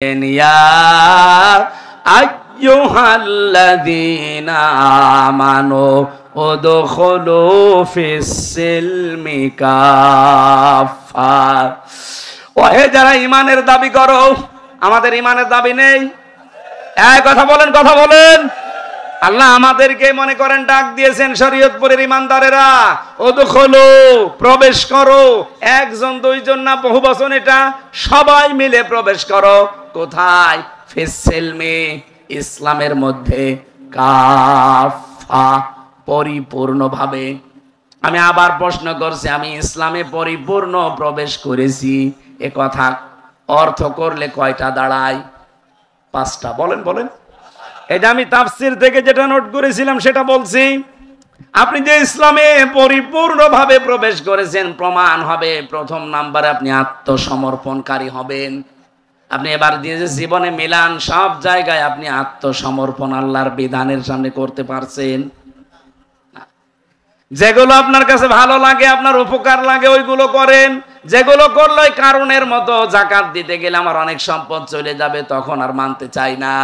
ইয়া আইয়ুহাল্লাযীনা আমানু উদখুলু ফিস-সিলমি কাফা। ওহে যারা ঈমানের দাবি করো, আমাদের ঈমানের দাবি নেই? এই কথা বলেন, কথা বলেন। আল্লাহ আমাদেরকে মনে করেন ডাক দিয়েছেন, শরীয়তপুরের ঈমানদারেরা উদখুলু, প্রবেশ করো। একজন দুইজন না, বহু বচন এটা, সবাই মিলে প্রবেশ করো। কোথায়? ফিস-সিলমি, ইসলামের মধ্যে, কাফা, পরিপূর্ণভাবে। আমি আবার প্রশ্ন করছি, আমি ইসলামে পরিপূর্ণ প্রবেশ করেছি, এ কথা অর্থ করলে কয়টা দাঁড়ায়? 5টা। বলেন বলেন। এটা আমি তাফসীর থেকে যেটা নোট করেছিলাম সেটা বলছি। আপনি যে ইসলামে পরিপূর্ণভাবে প্রবেশ করেছেন, প্রমাণ হবে প্রথম নাম্বারে আপনি আত্মসমর্পণকারী হবেন। আপনি এবার দিয়ে যে জীবনে মিলান, সব জায়গায় আপনি আত্মসমর্পণ আল্লাহর বিধানের সামনে করতে পারছেন। যেগুলো আপনার কাছে ভালো লাগে, আপনার উপকার লাগে, ওইগুলো করেন। যেগুলো করলে ওই কারণের মতো, যাকাত দিতে গেলে আমার অনেক সম্পদ চলে যাবে, তখন আর মানতে চাই না।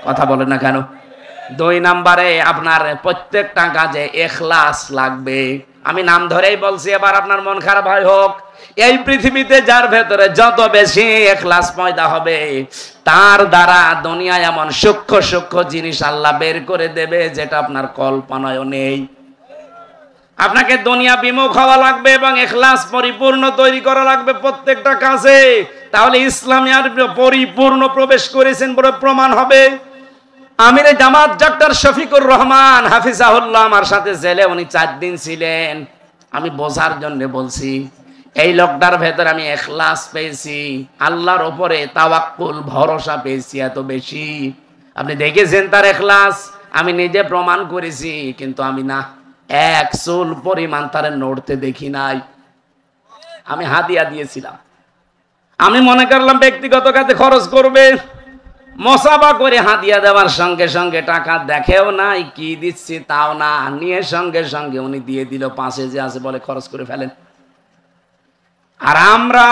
কথা বলেন না কেন? 2 নাম্বারে আপনার প্রত্যেকটা কাজে ইখলাস লাগবে। আমি নাম ধরেই বলছি, এবার আপনার মন খারাপ হয় হোক। এই পৃথিবীতে যার ভেতরে যত বেশি ইখলাস পয়দা হবে, তার দ্বারা দুনিয়ায় এমন সূক্ষ্ম সূক্ষ্ম জিনিস আল্লাহ বের করে দেবে যেটা আপনার কল্পনায়ও নেই। আপনাকে দুনিয়া বিমুখ হওয়া লাগবে এবং ইখলাস পরিপূর্ণ তৈরি করা লাগবে প্রত্যেকটা কাজে। তাহলে ইসলামে আর পরিপূর্ণ প্রবেশ করেছেন বলে প্রমাণ হবে। আমিরে জামাত ডাক্তার শফিকুর রহমান হাফিজাহুল্লাহ আমার সাথে জেলে উনি 4 দিন ছিলেন। আমি বোঝার জন্য বলছি, এই লোকটার ভেতরে আমি ইখলাস পেয়েছি, আল্লাহর উপরে তাওয়াক্কুল, ভরসা পেয়েছি এত বেশি। আপনি দেখেছেন তার ইখলাস, আমি নিজে প্রমাণ করেছি। কিন্তু আমি না, 1 চুল পরিমাণ তারে নড়তে দেখি নাই। আমি হাদিয়া দিয়েছিলাম। আমি মনে করলাম ব্যক্তিগত কাজে খরচ করবে, মসাবা করে হাদিয়া দেওয়ার সঙ্গে সঙ্গে টাকা দেখেও নাই, কি দিচ্ছি তাও না, নিয়ে সঙ্গে সঙ্গে উনি দিয়ে দিল। 5-এ যে আছে বলে খরচ করে ফেলেন। আর আমরা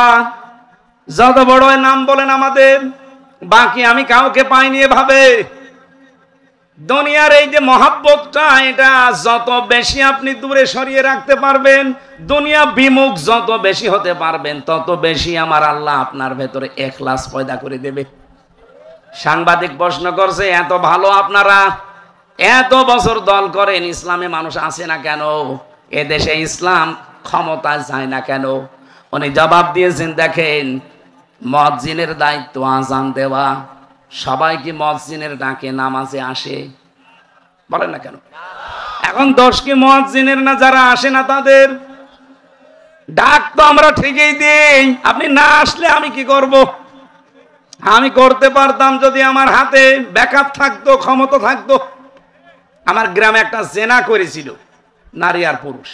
যত বড় নাম বলেন আমাদের, বাকি আমি কাউকে পাইনি এভাবে। দুনিয়ার এই যে মহাব্বতটা, এটা যত বেশি আপনি দূরে সরিয়ে রাখতে পারবেন, দুনিয়া বিমুখ যত বেশি হতে পারবেন, তত বেশি আমার আল্লাহ আপনার ভেতরে ইখলাস পয়দা করে দেবে। সাংবাদিক প্রশ্ন করছে, এত ভালো আপনারা, এত বছর দল করেন, ইসলামে মানুষ আসে না কেন? এ দেশে ইসলাম ক্ষমতায় যায় না কেন? উনি জবাব দিয়েছেন, দেখেন, মুয়াজ্জিনের দায়িত্ব আযান দেওয়া। সবাই কি মুয়াজ্জিনের ডাকে নামাজে আসে? বলেন না কেন? এখন দোষ কি মুয়াজ্জিনের না যারা আসে না তাদের? ডাক তো আমরা ঠিকই দিই, আপনি না আসলে আমি কি করব? আমি করতে পারতাম যদি আমার হাতে ব্যাকআপ থাকতো, ক্ষমতা থাকতো। আমার গ্রামে একটা জেনা করেছিল, নারী আর পুরুষ।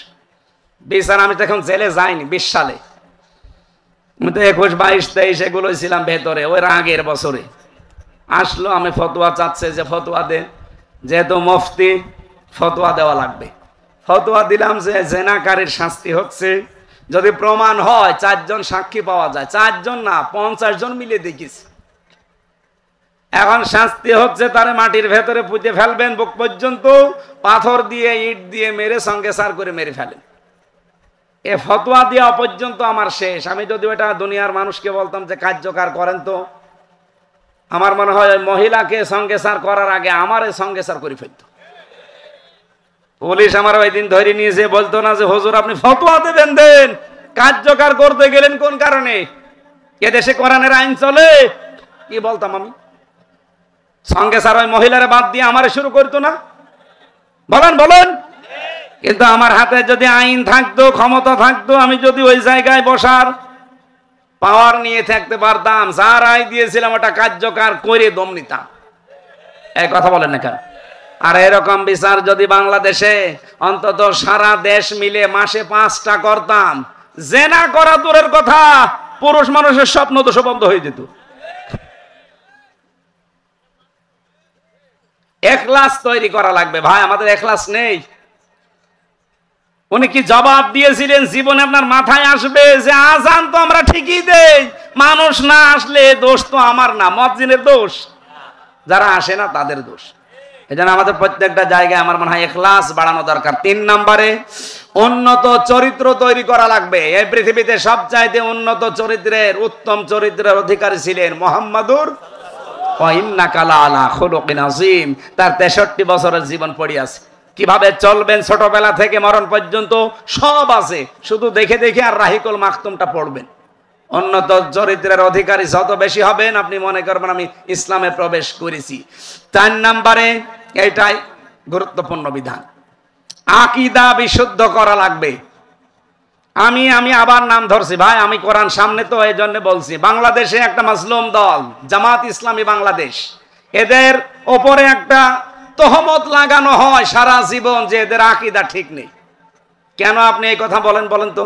বিচার আমি তো এখন জেলে যাইনি, 20 সালে। আমি তো 21, 22, 23 এগুলোই ছিলাম ভেতরে। ওই আগের বছরে আসলো, আমি ফতোয়া চাচ্ছে যে ফতোয়া দে, যেহেতু মুফতি ফতোয়া দেওয়া লাগবে। ফতোয়া দিলাম যে জেনাকারীর শাস্তি হচ্ছে, যদি প্রমাণ হয় 4 জন সাক্ষী পাওয়া যায়, 4 জন না 50 জন মিলে দেখিস। এখন শাস্তি হচ্ছে তারে মাটির ভেতরে পুঁতে ফেলবেন, বুক পর্যন্ত পাথর দিয়ে, ইট দিয়ে মেরে সঙ্গে সার করে মেরে ফেলেন। এ ফতোয়া দেওয়া পর্যন্ত আমার শেষ। আমি যদি ওটা দুনিয়ার মানুষকে বলতাম যে কার্যকর করেন, তো আমার মনে হয় ওই মহিলাকে সঙ্গে সার করার আগে আমার সঙ্গে সার করে ফেলত। পুলিশ আমার ওই দিন ধরে নিয়েছে, বলতো না যে হুজুর আপনি ফতোয়া দেবেন, দেন, কার্যকর করতে গেলেন কোন কারণে? এদেশে কোরআনের আইন চলে। কি বলতাম আমি? সঙ্গে সার ওই মহিলারা বাদ দিয়ে আমারে শুরু করতো না? বলেন বলেন। কিন্তু আমার হাতে যদি আইন থাকতো, ক্ষমতা থাকতো, আমি যদি ওই জায়গায় বসার পাওয়ার নিয়ে থাকতে পারতাম, যার রায় দিয়েছিলাম ওটা কার্যকর করে দম নিতাম। এই কথা বলেন না কেন? আর এরকম বিচার যদি বাংলাদেশে অন্তত সারা দেশ মিলে মাসে 5টা করতাম, জেনা করা দূরের কথা, পুরুষ মানুষের স্বপ্ন দোষ বন্ধ হয়ে যেত। ইখলাস তৈরি করা লাগবে ভাই, আমাদের ইখলাস নেই। উনি কি জবাব দিয়েছিলেন? জীবনে আপনার মাথায় আসবে যে আজান তো আমরা ঠিকই দেই, মানুষ না আসলে দোষ তো আমার না, মুয়াজ্জিনের দোষ, যারা আসে না তাদের দোষ। এজন্য আমাদের প্রত্যেকটা জায়গায় আমার মনে হয় ইখলাস বাড়ানো দরকার। 3 নম্বরে উন্নত চরিত্র তৈরি করা লাগবে। এই পৃথিবীতে সবচাইতে উন্নত চরিত্রের, উত্তম চরিত্রের অধিকারী ছিলেন মুহাম্মাদুর ওয়া ইন্নাকা লাআলা খুলুকিন আযীম। তার 63 বছরের জীবন পড়ে আছে। কিভাবে চলবেন ছোটবেলা থেকে মরণ পর্যন্ত সব আছে, শুধু দেখে দেখে আর রাহিকুল মাকতুমটা পড়বেন। উন্নত চরিত্রের অধিকারী যত বেশি হবেন, আপনি মনে করবেন আমি ইসলামে প্রবেশ করেছি। 4 নম্বরে এটাই গুরুত্বপূর্ণ বিধান, আকীদা বিশুদ্ধ করা লাগবে। আমি আবার নাম ধরছি ভাই, আমি কোরআন সামনে তো এই জন্য বলছি। বাংলাদেশে একটা মাসলুম দল জামাত ইসলামী বাংলাদেশ, এদের ওপরে একটা তহমত লাগানো হয় সারা জীবন যে এদের আকীদা ঠিক নেই। কেন আপনি এই কথা বলেন তো?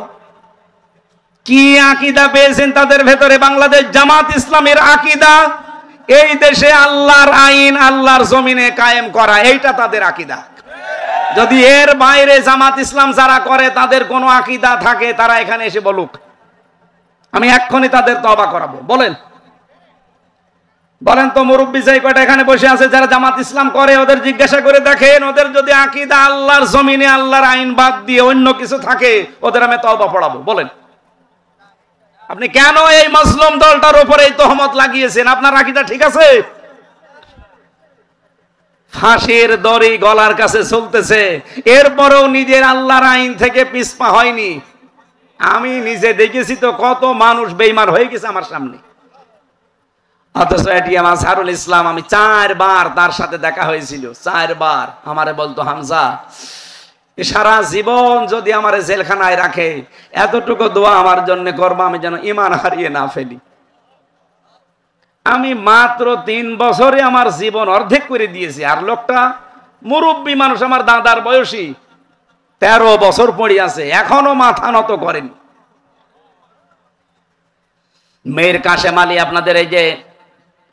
কি আকীদা পেয়েছেন তাদের ভেতরে? বাংলাদেশ জামাত ইসলামের আকীদা এই দেশে আল্লাহর আইন আল্লাহর জমিনে কায়েম করা, এইটা তাদের আকীদা। যদি এর বাইরে জামাত ইসলাম যারা করে তাদের কোনো আকীদা থাকে, তারা এখানে এসে বলুক, আমি এক্ষুনি তাদের তওবা করাবো। বলেন তো মুরব্বী যাই কয়টা এখানে বসে আছে যারা জামাত ইসলাম করে, ওদের জিজ্ঞাসা করে দেখেন, ওদের যদি আকীদা আল্লাহর জমিনে আল্লাহর আইন বাদ দিয়ে অন্য কিছু থাকে, ওদের আমি তওবা পড়াবো। বলেন আপনি কেন এই মাসলুম দলটার উপরে এই তহমত লাগিয়েছেন? আপনার আকীদা ঠিক আছে? ফাঁসির দড়ি গলার কাছে চলতেছে, এরপরেও নিজের আল্লাহর আইন থেকে পিছপা হয়নি। আমি নিজে দেখেছি তো কত মানুষ বেঈমান হয়ে গেছে আমার সামনে। অথচ এটিএম আজহারুল ইসলাম, আমি 4 বার তার সাথে দেখা হয়েছিল, 4 বার আমারে বলতো, হামজা সারা জীবন যদি আমারে জেলখানায় রাখে, এতটুকু দোয়া আমার জন্য করবা আমি যেন ঈমান হারিয়ে না ফেলি। আমি মাত্র 3 বছরে আমার জীবন অর্ধেক করে দিয়েছি, আর লোকটা মুরব্বী মানুষ, আমার দাদার বয়সী, 13 বছর পড়ে আছে, এখনো মাথা নত করেনি। মেয়ের কাশেম আলী, আপনাদের এই যে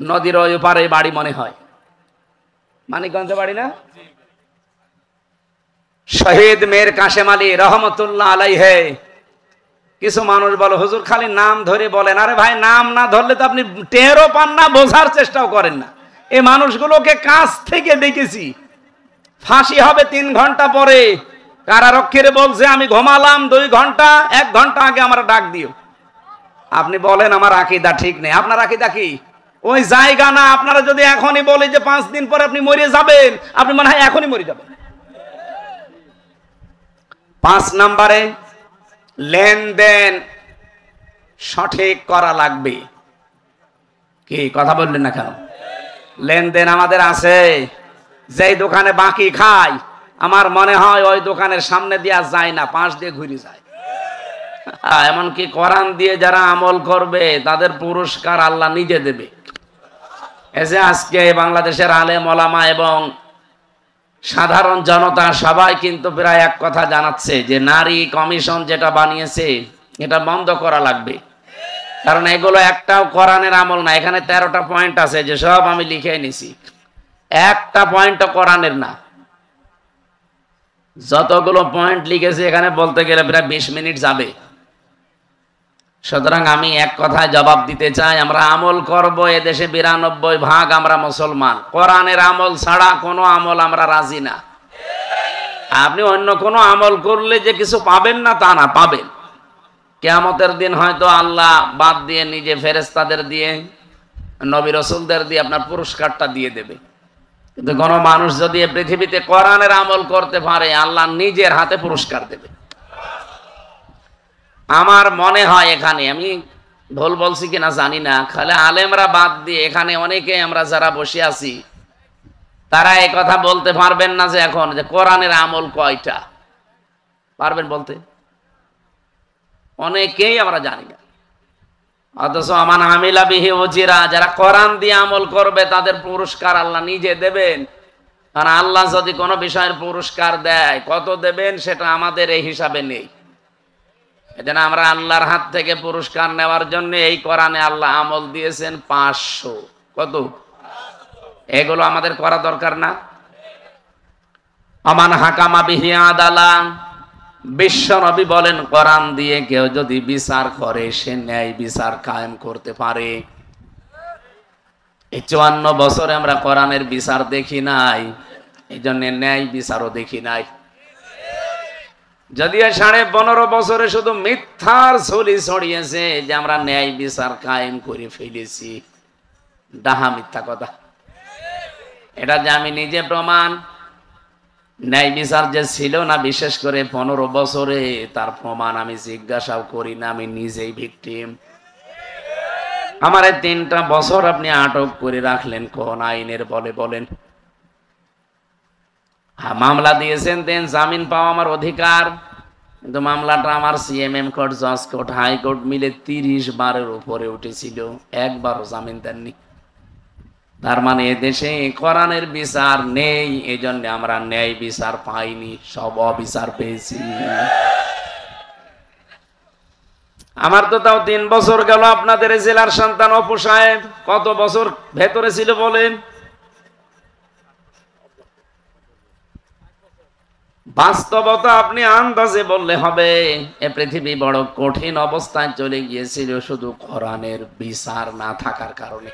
নদীর ওই পারে বাড়ি মনে হয়, মানিকগঞ্জে বাড়ি না? শহীদ মেয়ের কাশেম আলী রহমতুল্লাহ আলাইহে। কিছু মানুষ বলে হুজুর খালি নাম ধরে বলেন। আরে ভাই, নাম না ধরলে তো আপনি টেরও পান না, বোঝার চেষ্টাও করেন না। এই মানুষগুলোকে কাছ থেকে দেখেছি। ফাঁসি হবে 3 ঘন্টা পরে, কারারক্ষীরে বলছে আমি ঘুমালাম 2 ঘন্টা, 1 ঘন্টা আগে আমার ডাক দিও। আপনি বলেন আমার আকীদা ঠিক নেই। আপনার আকীদা কি? ওই জায়গা না। আপনারা যদি এখনই বলে যে 5 দিন পরে আপনি মরে যাবেন, আপনি মনে হয় এখনই মরে যাবেন। 5 নম্বরে লেনদেন সঠিক করা লাগবে। কি কথা বললেন না কেন? লেনদেন আমাদের আছে। যেই দোকানে বাকি খায়, আমার মনে হয় ওই দোকানের সামনে দেওয়া যায় না, পাশ দিয়ে ঘুরে যায়। এমনকি কোরআন দিয়ে যারা আমল করবে তাদের পুরস্কার আল্লাহ নিজে দেবে। এই যে আজকে বাংলাদেশের আলেম ওলামা এবং সাধারণ জনতা সবাই কিন্তু প্রায় এক কথা জানাচ্ছে যে নারী কমিশন যেটা বানিয়েছে এটা বন্ধ করা লাগবে। কারণ এগুলো একটাও কোরআনের আমল না। এখানে 13টা পয়েন্ট আছে, যে সব আমি লিখে নিছি, একটা পয়েন্টও কোরআনের না। যতগুলো পয়েন্ট লিখেছি এখানে বলতে গেলে প্রায় 20 মিনিট যাবে। সুতরাং আমি এক কথায় জবাব দিতে চাই, আমরা আমল করব। এদেশে 92% আমরা মুসলমান। কোরআনের আমল ছাড়া কোনো আমল আমরা রাজি না। আপনি অন্য কোনো আমল করলে যে কিছু পাবেন না তা না, পাবেন। কিয়ামতের দিন হয়তো আল্লাহ বাদ দিয়ে নিজে ফেরেশতাদের দিয়ে, নবী রাসূলদের দিয়ে আপনার পুরস্কারটা দিয়ে দেবে। কিন্তু কোনো মানুষ যদি এই পৃথিবীতে কোরআনের আমল করতে পারে, আল্লাহ নিজের হাতে পুরস্কার দেবে। আমার মনে হয়, এখানে আমি ভুল বলছি কিনা জানি না, খালি আলেমরা বাদ দিয়ে এখানে অনেকে আমরা যারা বসে আছি তারা এই কথা বলতে পারবেন না যে এখন যে কোরআনের আমল কয়টা। পারবেন বলতে? অনেকেই আমরা জানি না। অথচ আমান আমিলা বিহি উজিরা, যারা কোরআন দিয়ে আমল করবে তাদের পুরস্কার আল্লাহ নিজে দেবেন। কারণ আল্লাহ যদি কোনো বিষয়ের পুরস্কার দেয়, কত দেবেন সেটা আমাদের এই হিসাবে নেই। এজন্য আমরা আল্লাহর হাত থেকে পুরস্কার নেওয়ার জন্য এই কোরআনে আল্লাহ আমল দিয়েছেন 500। কত? এগুলো আমাদের করা দরকার না? আমান হাকামা বিহি আদালা, বিশ্বনবী বলেন, কোরআন দিয়ে কেউ যদি বিচার করে সে ন্যায় বিচার কায়েম করতে পারে। এই 54 বছরে আমরা কোরআনের বিচার দেখি নাই, এই জন্য ন্যায় বিচারও দেখি নাই। যদিও 15.5 বছরে শুধু মিথ্যার ঝুলি ছড়িয়েছে যে আমরা ন্যায় বিচার কায়েম করে ফেলেছি, ডাহা মিথ্যা কথা। এটা যে আমি নিজে প্রমাণ, ন্যায় বিচার যে ছিল না বিশেষ করে 15 বছরে, তার প্রমাণ আমি জিজ্ঞাসাও করি না, আমি নিজেই ভিকটিম। আমার 3টা বছর আপনি আটক করে রাখলেন কোন আইনের বলে বলেন? মামলা দিয়েছেন, দেন জামিন পাওয়া আমার অধিকার, কিন্তু মামলাটা আমার সিএমএম কোর্ট, জজ কোর্ট, হাইকোর্ট মিলে 30 বারের উপরে উঠেছিল, একবারও জামিন দেননি। তার মানে এদেশে কোরআনের বিচার নেই, এই জন্য আমরা ন্যায় বিচার পাইনি, সব অবিচার পেয়েছি। আমার তো তাও 3 বছর গেল। আপনাদের জেলার সন্তান অপু সাহেব কত বছর ভেতরে ছিল বলেন? বাস্তবতা আপনি আন্দাজে বললে হবে। এ পৃথিবী বড় কঠিন অবস্থায় চলে গিয়েছিল শুধু কোরআনের বিচার না থাকার কারণে।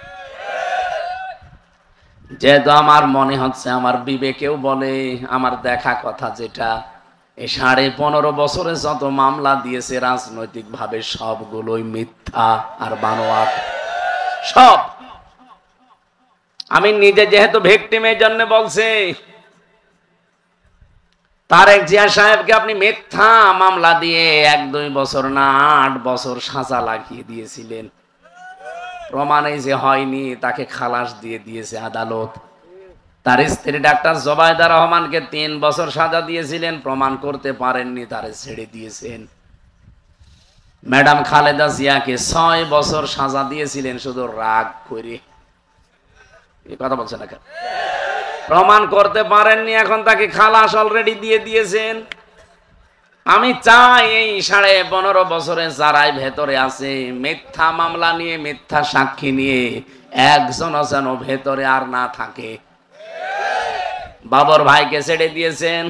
যেহেতু আমার মনে হচ্ছে, আমার বিবেকেও বলে, আমার দেখা কথা যেটা, এই 15.5 বছরে যত মামলা দিয়েছে রাজনৈতিক ভাবে সবগুলোই মিথ্যা আর বানোয়াট, সব। আমি নিজে যেহেতু ভিকটিমের জন্য বলছি, তারেক জিয়া সাহেবকে আপনি মিথ্যা মামলা দিয়ে 1-2 বছর না 8 বছর সাজা লাগিয়ে দিয়েছিলেন। প্রমাণে যে হয়নি, তাকে খালাস দিয়ে দিয়েছে আদালত। তার স্ত্রী ডাক্তার জোবাইদা রহমানকে 3 বছর সাজা দিয়েছিলেন, প্রমাণ করতে পারেননি, তারে ছেড়ে দিয়েছেন। ম্যাডাম খালেদা জিয়াকে 6 বছর সাজা দিয়েছিলেন শুধু রাগ করে। এই কথা বলছেন না কেন? প্রমাণ করতে পারেননি, এখন তাকে খালাস অলরেডি দিয়ে দিয়েছেন। আমি চাই এই 15.5 বছরে যারাই ভেতরে আছে, মিথ্যা মামলা নিয়ে, মিথ্যা সাক্ষী নিয়ে একজনও যেন ভেতরে আর না থাকে। বাবর ভাইকে ছেড়ে দিয়েছেন,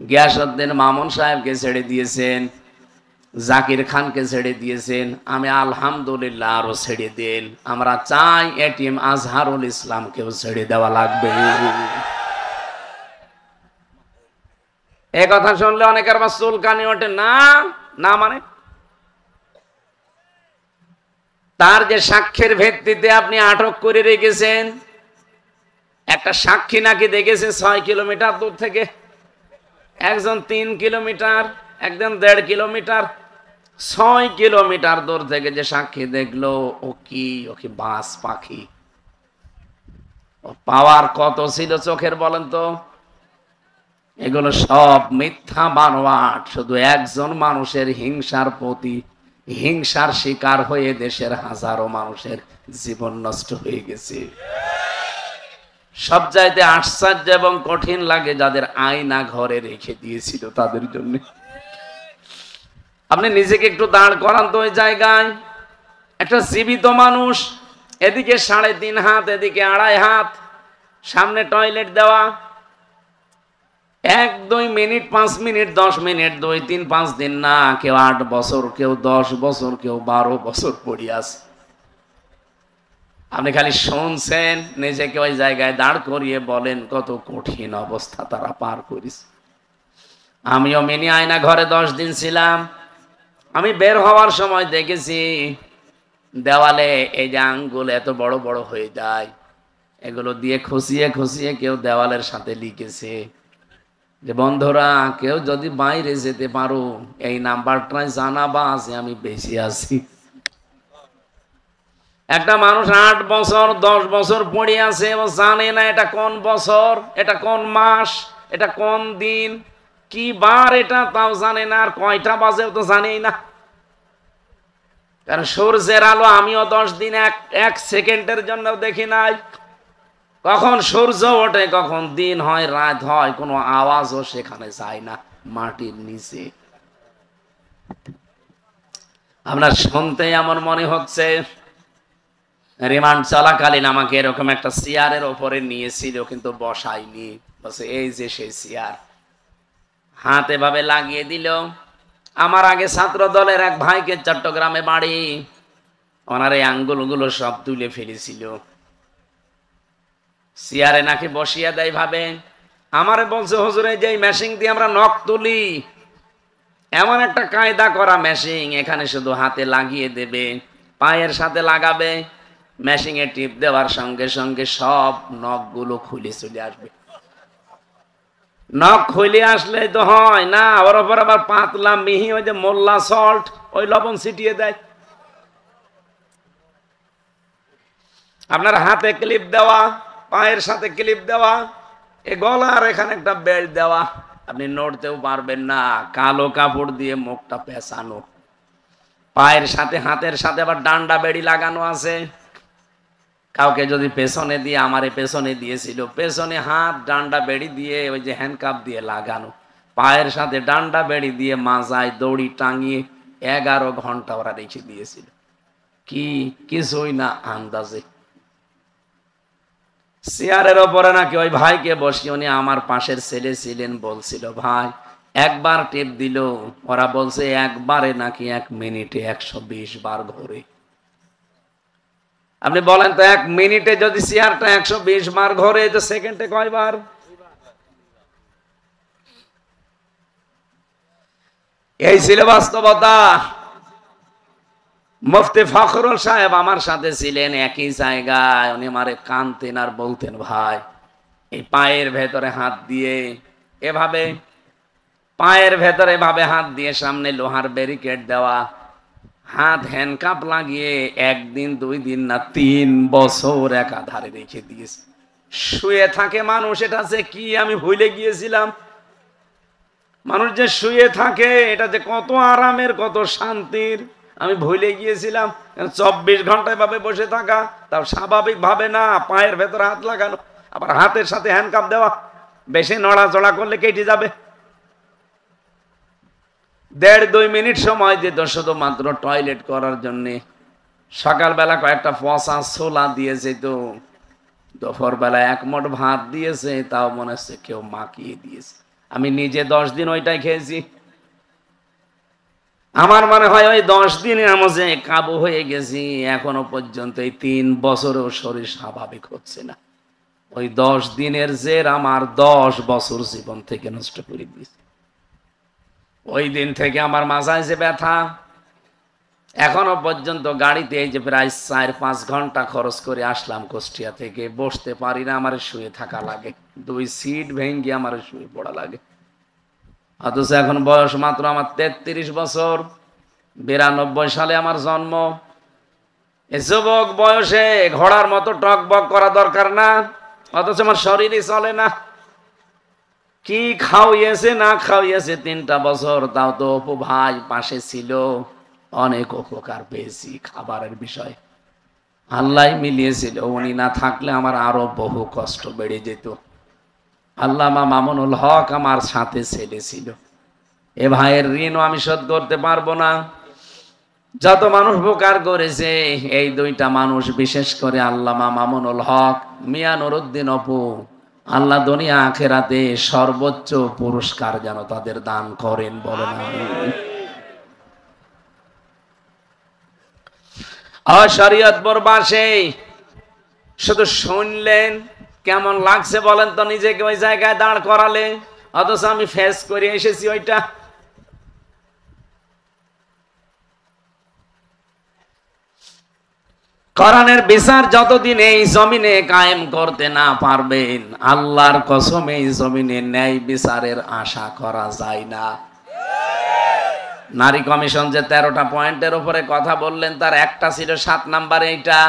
গিয়াসউদ্দিন মামুন সাহেবকে ছেড়ে দিয়েছেন, জাকির খানকে ছেড়ে দিয়েছেন। আমি আলহামদুলিল্লাহ আরো ছেড়ে দেন। আমরা চাই এটিএম আজহারুল ইসলামকেও ছেড়ে দেওয়া লাগবে। এ কথা শুনলে অনেকের আবার চুলকানি ওঠে। না না মানে তার যে সাক্ষ্যের ভিত্তিতে আপনি আটক করে রেখেছেন, একটা সাক্ষী নাকি দেখেছে 6 কিলোমিটার দূর থেকে, একজন 3 কিলোমিটার, একজন 1.5 কিলোমিটার, 6 কিলোমিটার দূর থেকে যে সাক্ষী দেখলো, ও কি বাস পাখি? ও পাওয়ার কত ছিল চোখের বলেন তো? এগুলো সব মিথ্যা বানোয়াট। শুধু একজন মানুষের হিংসার প্রতি, হিংসার শিকার হয়ে দেশের হাজারো মানুষের জীবন নষ্ট হয়ে গেছে। সব চাইতে আশ্চর্য এবং কঠিন লাগে যাদের আয়না ঘরে রেখে দিয়েছিল তাদের জন্য। আপনি নিজেকে একটু দাঁড় করান তো ওই জায়গায়। একটা জীবিত মানুষ, এদিকে 3.5 হাত, এদিকে 2.5 হাত, সামনে টয়লেট দেওয়া, 1-2 মিনিট, 5 মিনিট, 10 মিনিট, 2-3-5 দিন না, কেউ 8 বছর, কেউ 10 বছর, কেউ 12 বছর পড়ে আছে। আপনি খালি শুনছেন, নিজেকে ওই জায়গায় দাঁড় করিয়ে বলেন কত কঠিন অবস্থা তারা পার করেছে। আমিও মিনি আয়না ঘরে 10 দিন ছিলাম। আমি বের হওয়ার সময় দেখেছি দেওয়ালে এই যে আঙ্গুল এত বড় বড় হয়ে যায়, এগুলো দিয়ে খুশিয়ে খুশিয়ে কেউ দেওয়ালের সাথে লিখেছে যে বন্ধুরা, কেউ যদি বাইরে যেতে পারো এই নাম্বারটাই জানাবা যে আমি বেঁচে আছি। একটা মানুষ 8 বছর 10 বছর পড়ে আছে, ও জানে না এটা কোন বছর, এটা কোন মাস, এটা কোন দিন, কি বার, এটা তাও জানে না, আর কয়টা বাজেও তো জানেই না। কারণ সূর্যের আলো আমিও 10 দিন 1 সেকেন্ডের জন্য দেখি নাই। কখন সূর্য ওঠে, কখন দিন হয়, রাত হয়, কোনো আওয়াজও সেখানে যায় না মাটির নিচে। আপনার শুনতে এমন মনে হচ্ছে রিমান্ড চলাকালীন আমাকে এরকম একটা চেয়ারের ওপরে নিয়েছিল, কিন্তু বসাইনি, বলছে এই যে সেই চেয়ার। হাত এভাবে লাগিয়ে দিল। আমার আগে ছাত্র দলের এক ভাইকে চট্টগ্রামে বাড়ি, ওনার এই আঙ্গুলগুলো সব তুলে ফেলেছিল। চেয়ারে নাকি বসিয়ে দেয় ভাবে। আমারে বলছে হুজুরে যে মেশিন দিয়ে আমরা নখ তুলি, এমন একটা কায়দা করা মেশিন, এখানে শুধু হাতে লাগিয়ে দেবে, পায়ের সাথে লাগাবে, মেশিনে টিপ দেওয়ার সঙ্গে সঙ্গে সব নখগুলো খুলে চলে আসবে। নখ খুলে আসলে তো হয় না, ওর ওপর আবার পাতলা মিহি ওই যে মোল্লা সল্ট, ওই লবণ ছিটিয়ে দেয়। আপনার হাতে ক্লিপ দেওয়া, পায়ের সাথে ক্লিপ দেওয়া, এ গলার এখানে একটা বেল্ট দেওয়া, আপনি নড়তেও পারবেন না, কালো কাপড় দিয়ে মুখটা পেঁচানো, পায়ের সাথে হাতের সাথে আবার ডান্ডা বেড়ি লাগানো আছে। কাউকে যদি পেছনে দিয়ে, আমারে পেছনে দিয়েছিল, পেছনে হাত ডান্ডা বেড়ি দিয়ে ওই যে হ্যান্ডকাপ দিয়ে লাগানো, পায়ের সাথে ডান্ডা বেড়ি দিয়ে মাজায় দড়ি টাঙিয়ে 11 ঘন্টা ওরা রেখে দিয়েছিল। কি কিছুই না, আন্দাজে। চেয়ারের ওপরে নাকি ওই ভাইকে বসিয়ে, উনি আমার পাশের ছেলে ছিলেন, বলছিল ভাই একবার টিপ দিল, ওরা বলছে একবারে নাকি 1 মিনিটে 120 বার ঘোরে। আপনি বলেন তো 1 মিনিটে যদি চেয়ারটা 120 বার ঘোরে, তো সেকেন্ডে কয়বার? এই ছিল বাস্তবতা। মুফতি ফখরুল সাহেব আমার সাথে ছিলেন একই জায়গায়, উনি আমারে কানতেন আর বলতেন ভাই এই পায়ের ভেতরে হাত দিয়ে এভাবে, পায়ের ভেতরে এভাবে হাত দিয়ে, সামনে লোহার ব্যারিকেড দেওয়া, হাত হ্যান্ডকাপ লাগিয়ে 1 দিন 2 দিন না 3 বছর একাধারে রেখে দিয়েছে। শুয়ে থাকে মানুষ, এটা যে কি আমি ভুলে গিয়েছিলাম। মানুষ যে শুয়ে থাকে এটা যে কত আরামের, কত শান্তির, আমি ভুলে গিয়েছিলাম। 24 ঘন্টা এভাবে বসে থাকা, তাও স্বাভাবিক ভাবে না, পায়ের ভেতরে হাত লাগানো, আবার হাতের সাথে হ্যান্ডকাপ দেওয়া, বেশি নড়াচড়া করলে কেটে যাবে। 1.5-2 মিনিট সময় দিত শুধুমাত্র টয়লেট করার জন্য। সকালবেলা কয়েকটা পচা ছোলা দিয়েছে, তো দুপুর বেলা 1 মুঠ ভাত দিয়েছে, তাও মনে হচ্ছে কেউ মাখিয়ে দিয়েছে। আমি নিজে 10 দিন ওইটাই খেয়েছি। আমার মনে হয় ওই 10 দিনে আমার যে কাবু হয়ে গেছি, এখনো পর্যন্ত এই 3 বছরেও শরীর স্বাভাবিক হচ্ছে না। ওই 10 দিনের জের আমার 10 বছর জীবন থেকে নষ্ট করে দিয়েছে। ওই দিন থেকে আমার মাথায় যে ব্যথা, এখনো পর্যন্ত গাড়িতে এই যে প্রায় 4-5 ঘন্টা খরচ করে আসলাম কুষ্টিয়া থেকে, বসতে পারি না, আমার শুয়ে থাকা লাগে, 2 সিট ভেঙে আমার শুয়ে পড়া লাগে। অথচ এখন বয়স মাত্র আমার 33 বছর, 92 সালে আমার জন্ম। এই যুবক বয়সে ঘোড়ার মতো টকবক করা দরকার না, অথচ আমার শরীরই চলে না। কি খাওয়িয়েছে না খাওয়িয়েছে 3টা বছর, তাও তো অপু ভাই পাশে ছিল, অনেক উপকার পেয়েছি খাবারের বিষয়, আল্লাহ মিলিয়েছিল। উনি না থাকলে আমার আরো বহু কষ্ট বেড়ে যেত। আল্লামা মামুনুল হক আমার সাথে ছেলে ছিল, এ ভাইয়ের ঋণও আমি শোধ করতে পারবো না। যত মানুষ উপকার করেছে, এই 2টা মানুষ, বিশেষ করে আল্লামা মামুনুল হক, মিয়া নুরুদ্দিন অপু, আল্লাহ দুনিয়া আখেরাতে সর্বোচ্চ পুরস্কার যেন তাদের দান করেন, বলেন আমিন। শরীয়তপুর বাসে শুধু শুনলেন, কেমন লাগছে বলেন তো নিজেকে ওই জায়গায় দাঁড় করালে, অথচ আমি ফেস করে এসেছি ওইটা। কোরআনের বিচার যতদিন এই জমিনে কায়েম করতে না পারবেন, আল্লাহর কসম এই জমিনে ন্যায় বিচারের আশা করা যায় না। নারী কমিশন যে 13টা পয়েন্টের উপরে কথা বললেন, তার একটা ছিল 7 নম্বরে এইটা,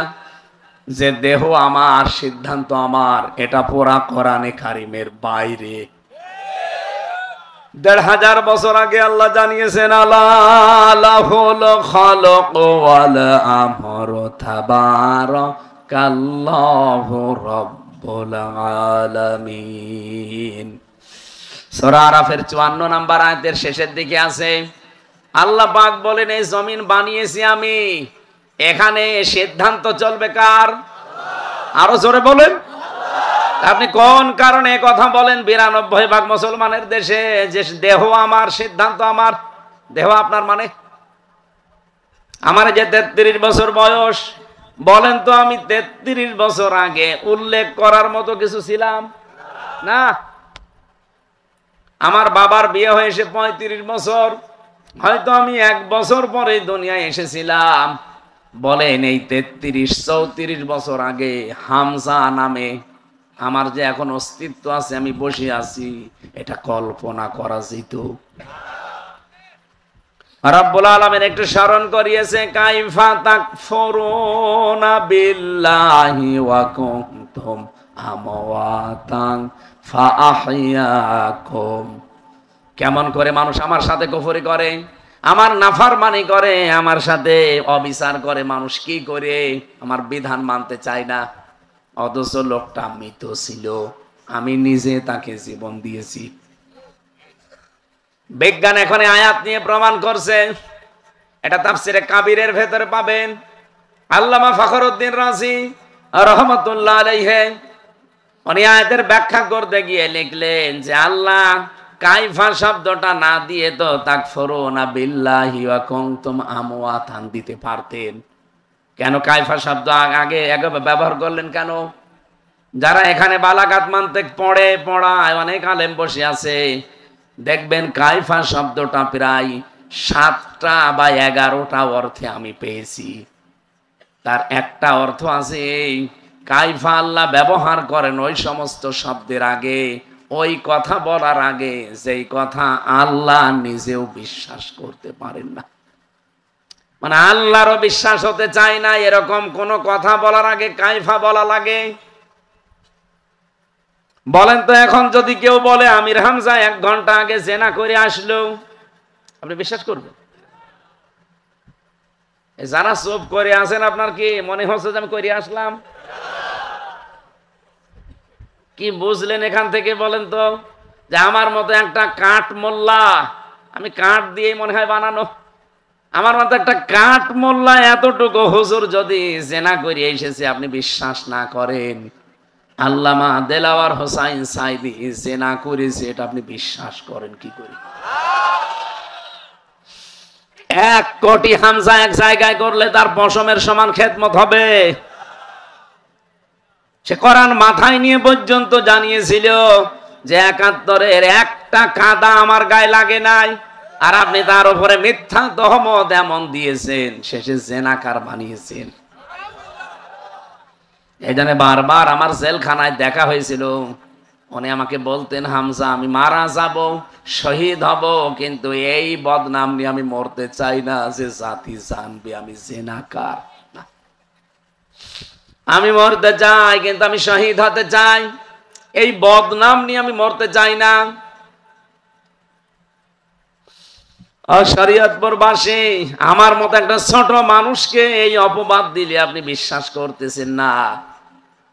যে দেহ আমার, সিদ্ধান্ত আমার, এটা পুরা কোরআনে কারিমের বাইরে। 1500 বছর আগে আল্লাহ জানিয়েছেন, আলাহুল খালাক ওয়াল আমরু তাবারাকাল্লাহু রাব্বুল আলামিন। সূরা আরাফের 54 নম্বর আয়াতের শেষের দিকে আছে, আল্লাহ পাক বলেন এই জমিন বানিয়েছি আমি, এখানে সিদ্ধান্ত চলবে কার? আরো জোরে বলেন। আপনি কোন কারণে কথা বলেন 92% মুসলমানের দেশে যে দেহ আমার, সিদ্ধান্ত আমার? দেহ আপনার মানে? আমার যে 33 বছর বয়স, বলেন তো আমি 33 বছর আগে উল্লেখ করার মতো কিছু ছিলাম না? আমার বাবার বিয়ে হয়েছে 35 বছর, হয়তো আমি 1 বছর পরে দুনিয়ায় এসেছিলাম। বলেন এই 33-34 বছর আগে হামজা নামে আমার যে এখন অস্তিত্ব আছে, আমি বসে আছি, এটা কল্পনা করা যেত? রব্বুল আলামিন একটু স্মরণ করিয়েছে, কাইফা তাকফুরুনা বিল্লাহি ওয়া কুনতুম আমওয়াতান ফাআহইয়াকুম। কেমন করে মানুষ আমার সাথে কুফরি করে, আমার নাফরমানি করে, আমার সাথে অবিচার করে, মানুষ কি করে আমার বিধান মানতে চায় না, অথচ লোকটা মৃত ছিল, আমি নিজে তাকে জীবন দিয়েছি। বিজ্ঞান এখন আয়াত নিয়ে প্রমাণ করছে, এটা তাফসিরে কাবিরের ভেতরে পাবেন। আল্লামা ফখরুদ্দিন রাজি রহমাতুল্লাহ আলাইহি উনি আয়াতের ব্যাখ্যা করতে গিয়ে লিখলেন যে আল্লাহ কাইফা শব্দটা না দিয়ে তো তাকফুরুনা বিল্লাহি ওয়া কুনতুম আমওয়াতান দিতে পারতেন। কেন কাইফা শব্দ আগে ব্যবহার করলেন কেন? যারা এখানে বালাগাত মানতে পড়ায় অনেক আলেম বসে আছে, দেখবেন কাইফা শব্দটা প্রায় 7টা বা 11টা অর্থে আমি পেয়েছি। তার একটা অর্থ আছে এই, কাইফা আল্লাহ ব্যবহার করেন ওই সমস্ত শব্দের আগে, ওই কথা বলার আগে যেই কথা আল্লাহ নিজেও বিশ্বাস করতে পারেন না। মানে আল্লাহরও বিশ্বাস হতে চায় না এরকম কোন কথা বলার আগে কাইফা বলা লাগে। বলেন তো এখন যদি কেউ বলে আমির হামজা 1 ঘন্টা আগে জেনা করে আসলো, আপনি বিশ্বাস করবেন? যারা চুপ করে আছেন, আপনার কি মনে হচ্ছে যে আমি করে আসলাম? কি বুঝলেন এখান থেকে বলেন তো? যে আমার মতো একটা কাঠ মোল্লা, আমি কাঠ দিয়ে মনে হয় বানানো, আমার মতো একটা কাঠ মোল্লা এতটুকু হুজুর যদি জেনা করে এসেছে, আপনি বিশ্বাস না করেন, আল্লামা দেলাওয়ার হোসাইন সাইদি জেনা করেছে, এটা আপনি বিশ্বাস করেন কি করে? 1 কোটি হামজা এক জায়গায় করলে তার পশমের সমান খেদমত হবে। সে কোরআন মাথায় নিয়ে পর্যন্ত জানিয়েছিল যে 71-এর একটা কাদা আমার গায়ে লাগে নাই, আর আপনি তার উপরে মিথ্যা তহমত এমন দিয়েছেন, শেষে জেনাকার বানিয়েছেন। এই জন্য বারবার আমার জেলখানায় দেখা হয়েছিল, উনি আমাকে বলতেন হামজা আমি মারা যাব, শহীদ হব, কিন্তু এই বদনাম নিয়ে আমি মরতে চাই না যে জাতি জানবে আমি জেনাকার। আমি মরতে চাই কিন্তু আমি শহীদ হতে চাই, এই বদনাম নিয়ে আমি মরতে চাই না। শরীয়তপুরবাসী আমার মতো একটা ছোট মানুষকে এই অপবাদ দিলে আপনি বিশ্বাস করতেছেন না,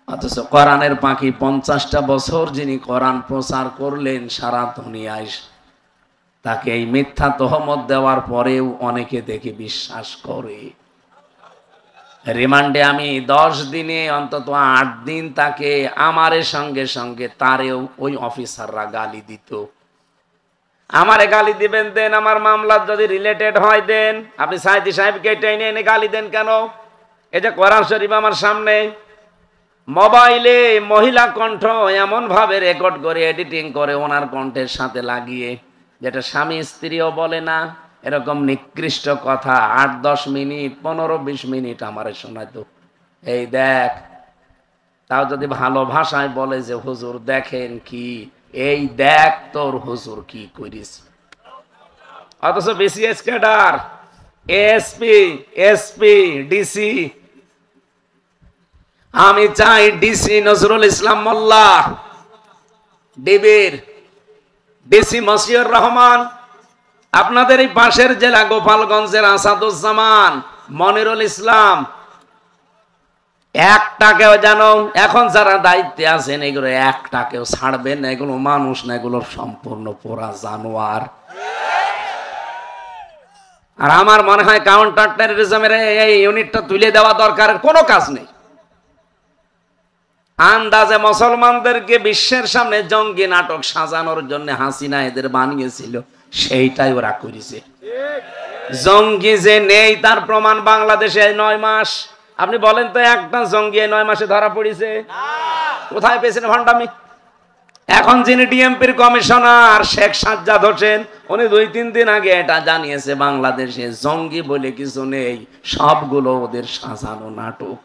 অথচ কোরআনের পাখি 50টা বছর যিনি কোরআন প্রচার করলেন সারা দুনিয়ায়, তাকে এই মিথ্যা তহমত দেওয়ার পরেও অনেকে দেখে বিশ্বাস করে। রিমান্ডে আমি 10 দিনে অন্তত 8 দিন তাকে আমারে সঙ্গে সঙ্গে তারেও ওই অফিসাররা গালি দিত। আমারে গালি দিবেন দেন, আমার মামলা যদি রিলেটেড হয় দেন, আপনি সাইদি সাহেবকে টেনে এনে গালি দেন কেন? এই যে কোরআন শরীফ আমার সামনে, মোবাইলে মহিলা কণ্ঠ এমন ভাবে রেকর্ড করে এডিটিং করে ওনার কণ্ঠের সাথে লাগিয়ে, যেটা স্বামী স্ত্রীও বলে না এরকম নিকৃষ্ট কথা 8-10 মিনিট 15-20 মিনিট আমারে শোনাতো। এই দেখ, তাও যদি ভালো ভাষায় বলে যে হুজুর দেখেন কি, এই দেখ তোর হুজুর কি করিস। অথচ বিসিএস ক্যাডার, এসপি, ডিসি, আমি চাই ডিসি নজরুল ইসলাম মোল্লা, ডিবির ডিসি মশিউর রহমান, আপনাদের এই পাশের জেলা গোপালগঞ্জের আসাদুজ্জামান, মনিরুল ইসলাম, একটাকেও জানো এখন যারা দায়িত্বে আছেন এগুলো একটাকেও ছাড়বেন না, এগুলো মানুষ না, এগুলো সম্পূর্ণ পোড়া জানোয়ার। আর আমার মনে হয় কাউন্টার টেররিজমের এই ইউনিটটা তুলে দেওয়া দরকার, কোনো কাজ নেই। আন্দাজে মুসলমানদেরকে বিশ্বের সামনে জঙ্গি নাটক সাজানোর জন্য হাসিনা এদের বানিয়েছিল, সেইটাই ওরা করেছে। জঙ্গি যে নেই তার প্রমাণ বাংলাদেশে 9 মাস। আপনি বলেন তো একটা জঙ্গি 9 মাসে ধরা পড়েছে? কোথায় পেয়েছেন ভণ্ডামি? এখন যিনি ডিএমপির কমিশনার শেখ সাজ্জাদ হোসেন, উনি 2-3 দিন আগে এটা জানিয়েছে বাংলাদেশে জঙ্গি বলে কিছু নেই, সবগুলো ওদের সাজানো নাটক।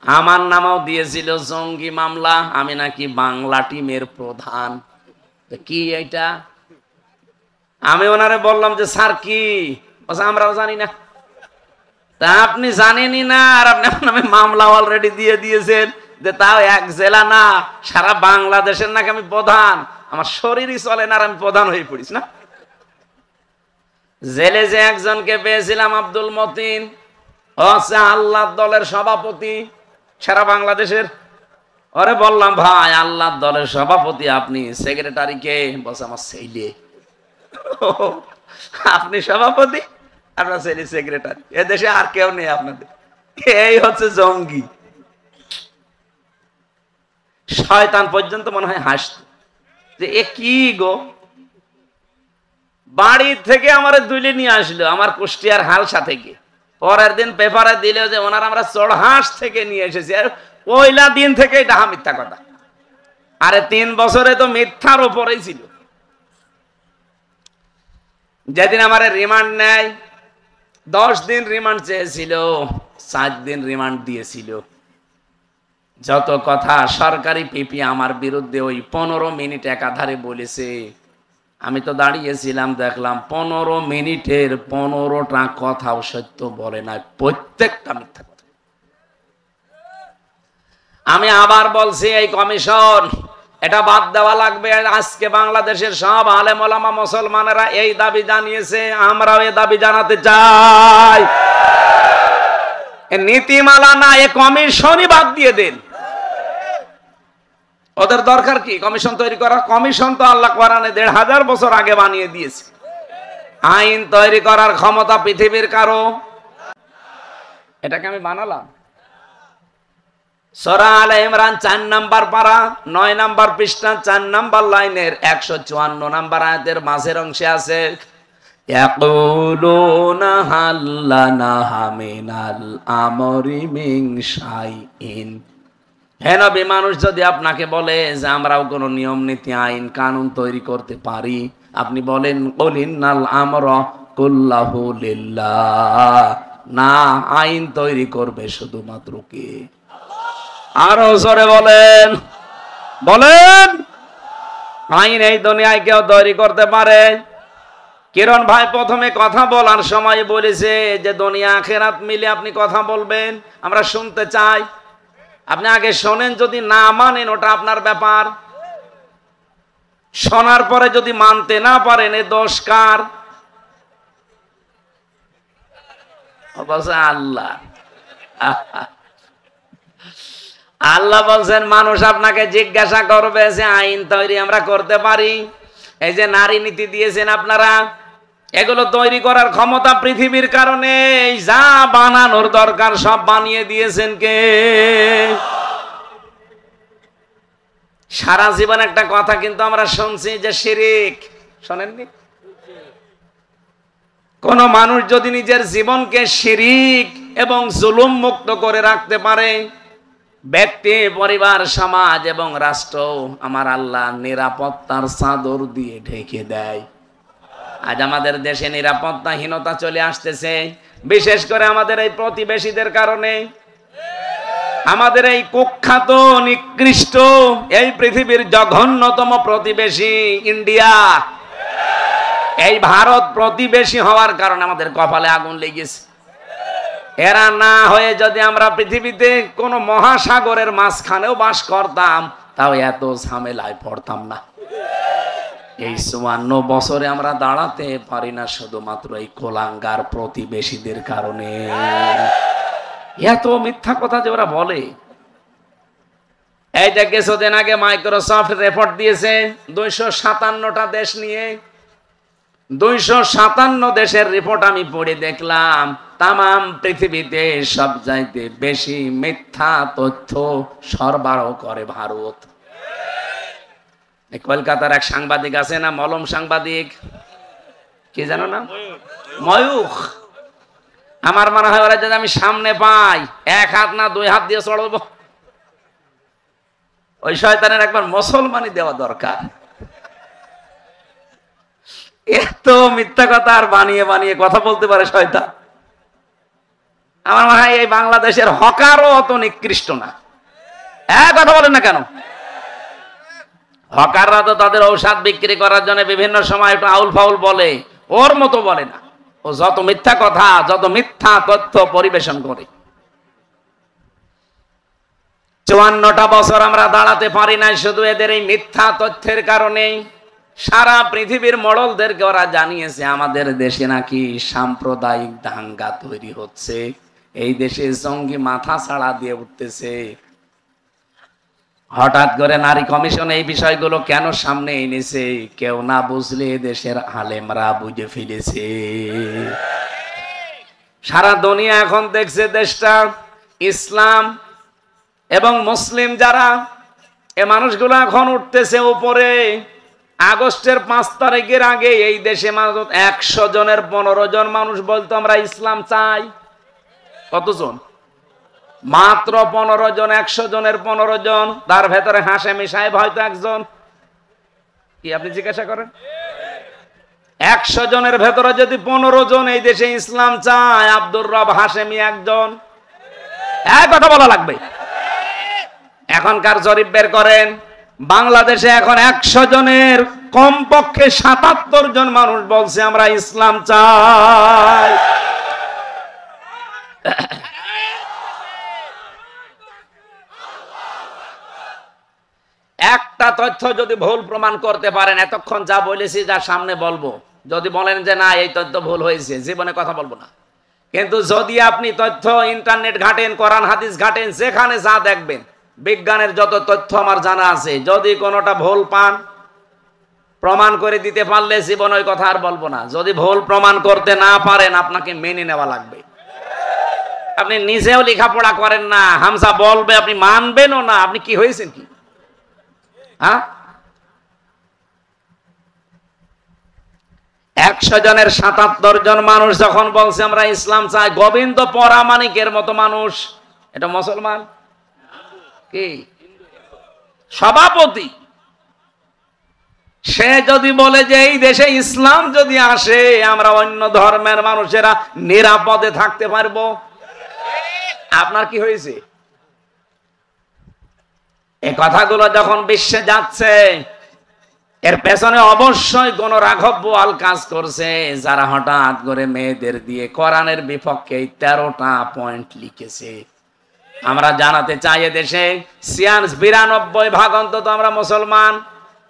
আমার নামও দিয়েছিল জঙ্গি মামলা, আমি নাকি বাংলা টিমের প্রধান। কি এটা? আমি ওনারে বললাম যে স্যার কি? আমরাও জানি না। তা আপনি জানেনই না আর আপনি আমার নামে মামলা অলরেডি দিয়ে দিয়েছেন, যে তাও এক জেলা না, সারা বাংলাদেশের নাকি আমি প্রধান। আমার শরীরই চলে না আর আমি প্রধান হয়ে পড়িস না। জেলে যে একজনকে পেয়েছিলাম আব্দুল মতিন, হচ্ছে আল্লাহ দলের সভাপতি সারা বাংলাদেশের। ওরে বললাম ভাই আল্লাহ দলের সভাপতি আপনি, সেক্রেটারি কে? বলছে আমার ছেলে। আপনি সভাপতি, আপনার ছেলে সেক্রেটারি, এদেশে আর কেউ নেই আপনাদের। এই হচ্ছে জঙ্গি। শয়তান পর্যন্ত মনে হয় হাসত যে এ কি গো, বাড়ি থেকে আমার দুইলে নিয়ে আসলো আমার কুষ্টিয়ার হালসা থেকে। পরের দিন পেপারে দিল যে ওনার আমরা চড়হাঁস থেকে নিয়ে এসেছি। আর পয়লা দিন থেকে এটা মিথ্যা কথা। আরে 3 বছরে তো মিথ্যার উপরেই ছিল। যেদিন আমার রিমান্ড নেয়, 10 দিন রিমান্ড চেয়েছিল, 7 দিন রিমান্ড দিয়েছিল। যত কথা সরকারি পিপি আমার বিরুদ্ধে ওই 15 মিনিট একাধারে বলেছে। আমি তো দাঁড়িয়েছিলাম, দেখলাম 15 মিনিটের 15টা কথাও সত্য বলে না, প্রত্যেকটা মিথ্যা। আমি আবার বলছি এই কমিশন এটা বাদ দেওয়া লাগবে। আজকে বাংলাদেশের সব আলেম ওলামা মুসলমানেরা এই দাবি জানিয়েছে, আমরাও এই দাবি জানাতে চাই। নীতিমালা না, এ কমিশনই বাদ দিয়ে দেন। ওদের দরকার কি কমিশন তৈরি করা? কমিশন তো আল্লাহ কোরআনে 1500 বছর আগে বানিয়ে দিয়েছে। আইন তৈরি করার ক্ষমতা পৃথিবীর কারো। এটাকে আমি বানালাম। সূরা আলে ইমরান 4 নাম্বার পারা 9 নাম্বার পৃষ্ঠা 4 নাম্বার লাইনের 154 নাম্বার আয়াতের মাঝের অংশে আছে ইয়াকুলুনা হাল্লানা মিনাল আমরি মিন শাইইন। হে নবী, মানুষ যদি আপনাকে বলে যে আমরাও কোনো নিয়ম নীতি আইন কানুন তৈরি করতে পারি, আপনি বলেন কুলিন্নাল আমরা কুল্লাহু লিল্লাহ। না, আইন তৈরি করবে শুধুমাত্র কে? আরো জোরে বলেন, বলেন। আইন এই দুনিয়ায় কেউ তৈরি করতে পারে? কিরণ ভাই প্রথমে কথা বলার সময় বলেছে যে দুনিয়া আখিরাত মিলে আপনি কথা বলবেন, আমরা শুনতে চাই। আপনি আগে শোনেন, যদি না মানেন ওটা আপনার ব্যাপার। শোনার পরে যদি মানতে না পারেন এ দোষ কার? আল্লাহ। আল্লাহ বলছেন মানুষ আপনাকে জিজ্ঞাসা করবে যে আইন তৈরি আমরা করতে পারি? এই যে নারী নীতি দিয়েছেন আপনারা, এগুলো তৈরি করার ক্ষমতা পৃথিবীর কারণে যা বানানোর দরকার সব বানিয়ে দিয়েছেন কে? সারা জীবন একটা কথা কিন্তু আমরা শুনছি যে শিরিক, শোনেননি? কোন মানুষ যদি নিজের জীবনকে শিরিক এবং জুলুম মুক্ত করে রাখতে পারে, ব্যক্তি, পরিবার, সমাজ এবং রাষ্ট্র আমার আল্লাহ নিরাপত্তার চাদর দিয়ে ঢেকে দেয়। আজ আমাদের দেশে নিরাপত্তাহীনতা চলে আসতেছে, বিশেষ করে আমাদের এই প্রতিবেশীদের কারণে। আমাদের এই কুখ্যাত নিকৃষ্ট এই পৃথিবীর জঘন্যতম প্রতিবেশী ইন্ডিয়া, এই ভারত প্রতিবেশী হওয়ার কারণে আমাদের কপালে আগুন লেগেছে। এরা না হয়ে যদি আমরা পৃথিবীতে কোন মহাসাগরের মাঝখানেও বাস করতাম, তাও এত ঝামেলায় পড়তাম না। এই 54 বছরে আমরা দাঁড়াতে পারি না শুধুমাত্র এই কোলাঙ্গার প্রতিবেশীদের কারণে। এত মিথ্যা কথা যে ওরা বলে। এই যে কিছুদিন আগে মাইক্রোসফট রিপোর্ট দিয়েছে 257টা দেশ নিয়ে। 257 দেশের রিপোর্ট আমি পড়ে দেখলাম, তামাম পৃথিবীতে সব চাইতে বেশি মিথ্যা তথ্য সরবরাহ করে ভারত। কলকাতার এক সাংবাদিক আছে না, মলম সাংবাদিক, কি জানো না, ময়ূখ। আমার মনে হয় ওরা যদি আমি সামনে পাই, এক হাত না দুই হাত দিয়ে চড়বো। ওই শয়তানের একবার মুসলমানি দেওয়া দরকার। এত মিথ্যা কথা আর বানিয়ে বানিয়ে কথা বলতে পারে শয়তান। আমার মনে হয় এই বাংলাদেশের হকারও অত নিকৃষ্ট না। কথা বলেন না কেন? হকাররা তো তাদের ঔষধ বিক্রি করার জন্য বিভিন্ন সময় একটু আউল ফাউল বলে, ওর মতো বলে না। ও যত মিথ্যা কথা, যত মিথ্যা তথ্য পরিবেশন করে। 54টা বছর আমরা দাঁড়াতে পারি নাই শুধু এদের এই মিথ্যা তথ্যের কারণেই। সারা পৃথিবীর মডলদেরকে ওরা জানিয়েছে আমাদের দেশে নাকি সাম্প্রদায়িক দাঙ্গা তৈরি হচ্ছে, এই দেশে জঙ্গি মাথা ছাড়া দিয়ে উঠতেছে। হঠাৎ করে নারী কমিশন এই বিষয়গুলো কেন সামনে এনেছে? কেউ না বুঝলে দেশের আলেমরা বুঝে ফেলেছে। সারা দুনিয়া এখন দেখছে দেশটা ইসলাম এবং মুসলিম যারা, এ মানুষগুলো এখন উঠতেছে উপরে। আগস্টের 5 তারিখের আগে এই দেশে 100 জনের 15 জন মানুষ বলতো আমরা ইসলাম চাই। কতজন? মাত্র 15 জন। 100 জনের 15 জন। তার ভেতরে হাশেমি সাহেব হয়তো একজন। কি আপনি জিজ্ঞাসা করেন? 100 জনের ভেতরে যদি 15 জন এই দেশে ইসলাম চায়, আব্দুর রব হাশেমি একজন। কথা বলা লাগবে। এখনকার জরিপ বের করেন, বাংলাদেশে এখন 100 জনের কমপক্ষে 77 জন মানুষ বলছে আমরা ইসলাম চাই। একটা তথ্য যদি ভুল প্রমাণ করতে পারেন, এতক্ষণ যা বলেছি, যা সামনে বলবো, যদি বলেন যে না এই তথ্য ভুল হয়েছে, জীবনে কথা বলবো না। কিন্তু যদি আপনি তথ্য ইন্টারনেট ঘাটেন, কোরআন হাদিস ঘাটেন, যেখানে যা দেখবেন, বিজ্ঞানের যত তথ্য আমার জানা আছে, যদি কোনোটা ভুল পান, প্রমাণ করে দিতে পারলে জীবনে ওই কথা আর বলবো না। যদি ভুল প্রমাণ করতে না পারেন, আপনাকে মেনে নেওয়া লাগবে। আপনি নিজেও লেখাপড়া করেন না, হামজা বলবে আপনি মানবেনও না। আপনি কি হয়েছেন কি? 100 জনের 77 জন মানুষ যখন বলছে আমরা ইসলাম চাই, গোবিন্দ পরামানিকের মতো মানুষ, এটা মুসলমান কি সভাপতি, সে যদি বলে যে এই দেশে ইসলাম যদি আসে আমরা অন্য ধর্মের মানুষেরা নিরাপদে থাকতে পারবো, আপনার কি হয়েছে? এই কথাগুলো যখন বিশ্বে যাচ্ছে, এর পেছনে অবশ্যই কোন রাঘব বোয়াল কাজ করছে, যারা হঠাৎ করে মেয়েদের দিয়ে কোরআনের বিপক্ষে 13টা পয়েন্ট লিখেছে। আমরা জানাতে চাই দেশে 92% অন্তত আমরা মুসলমান।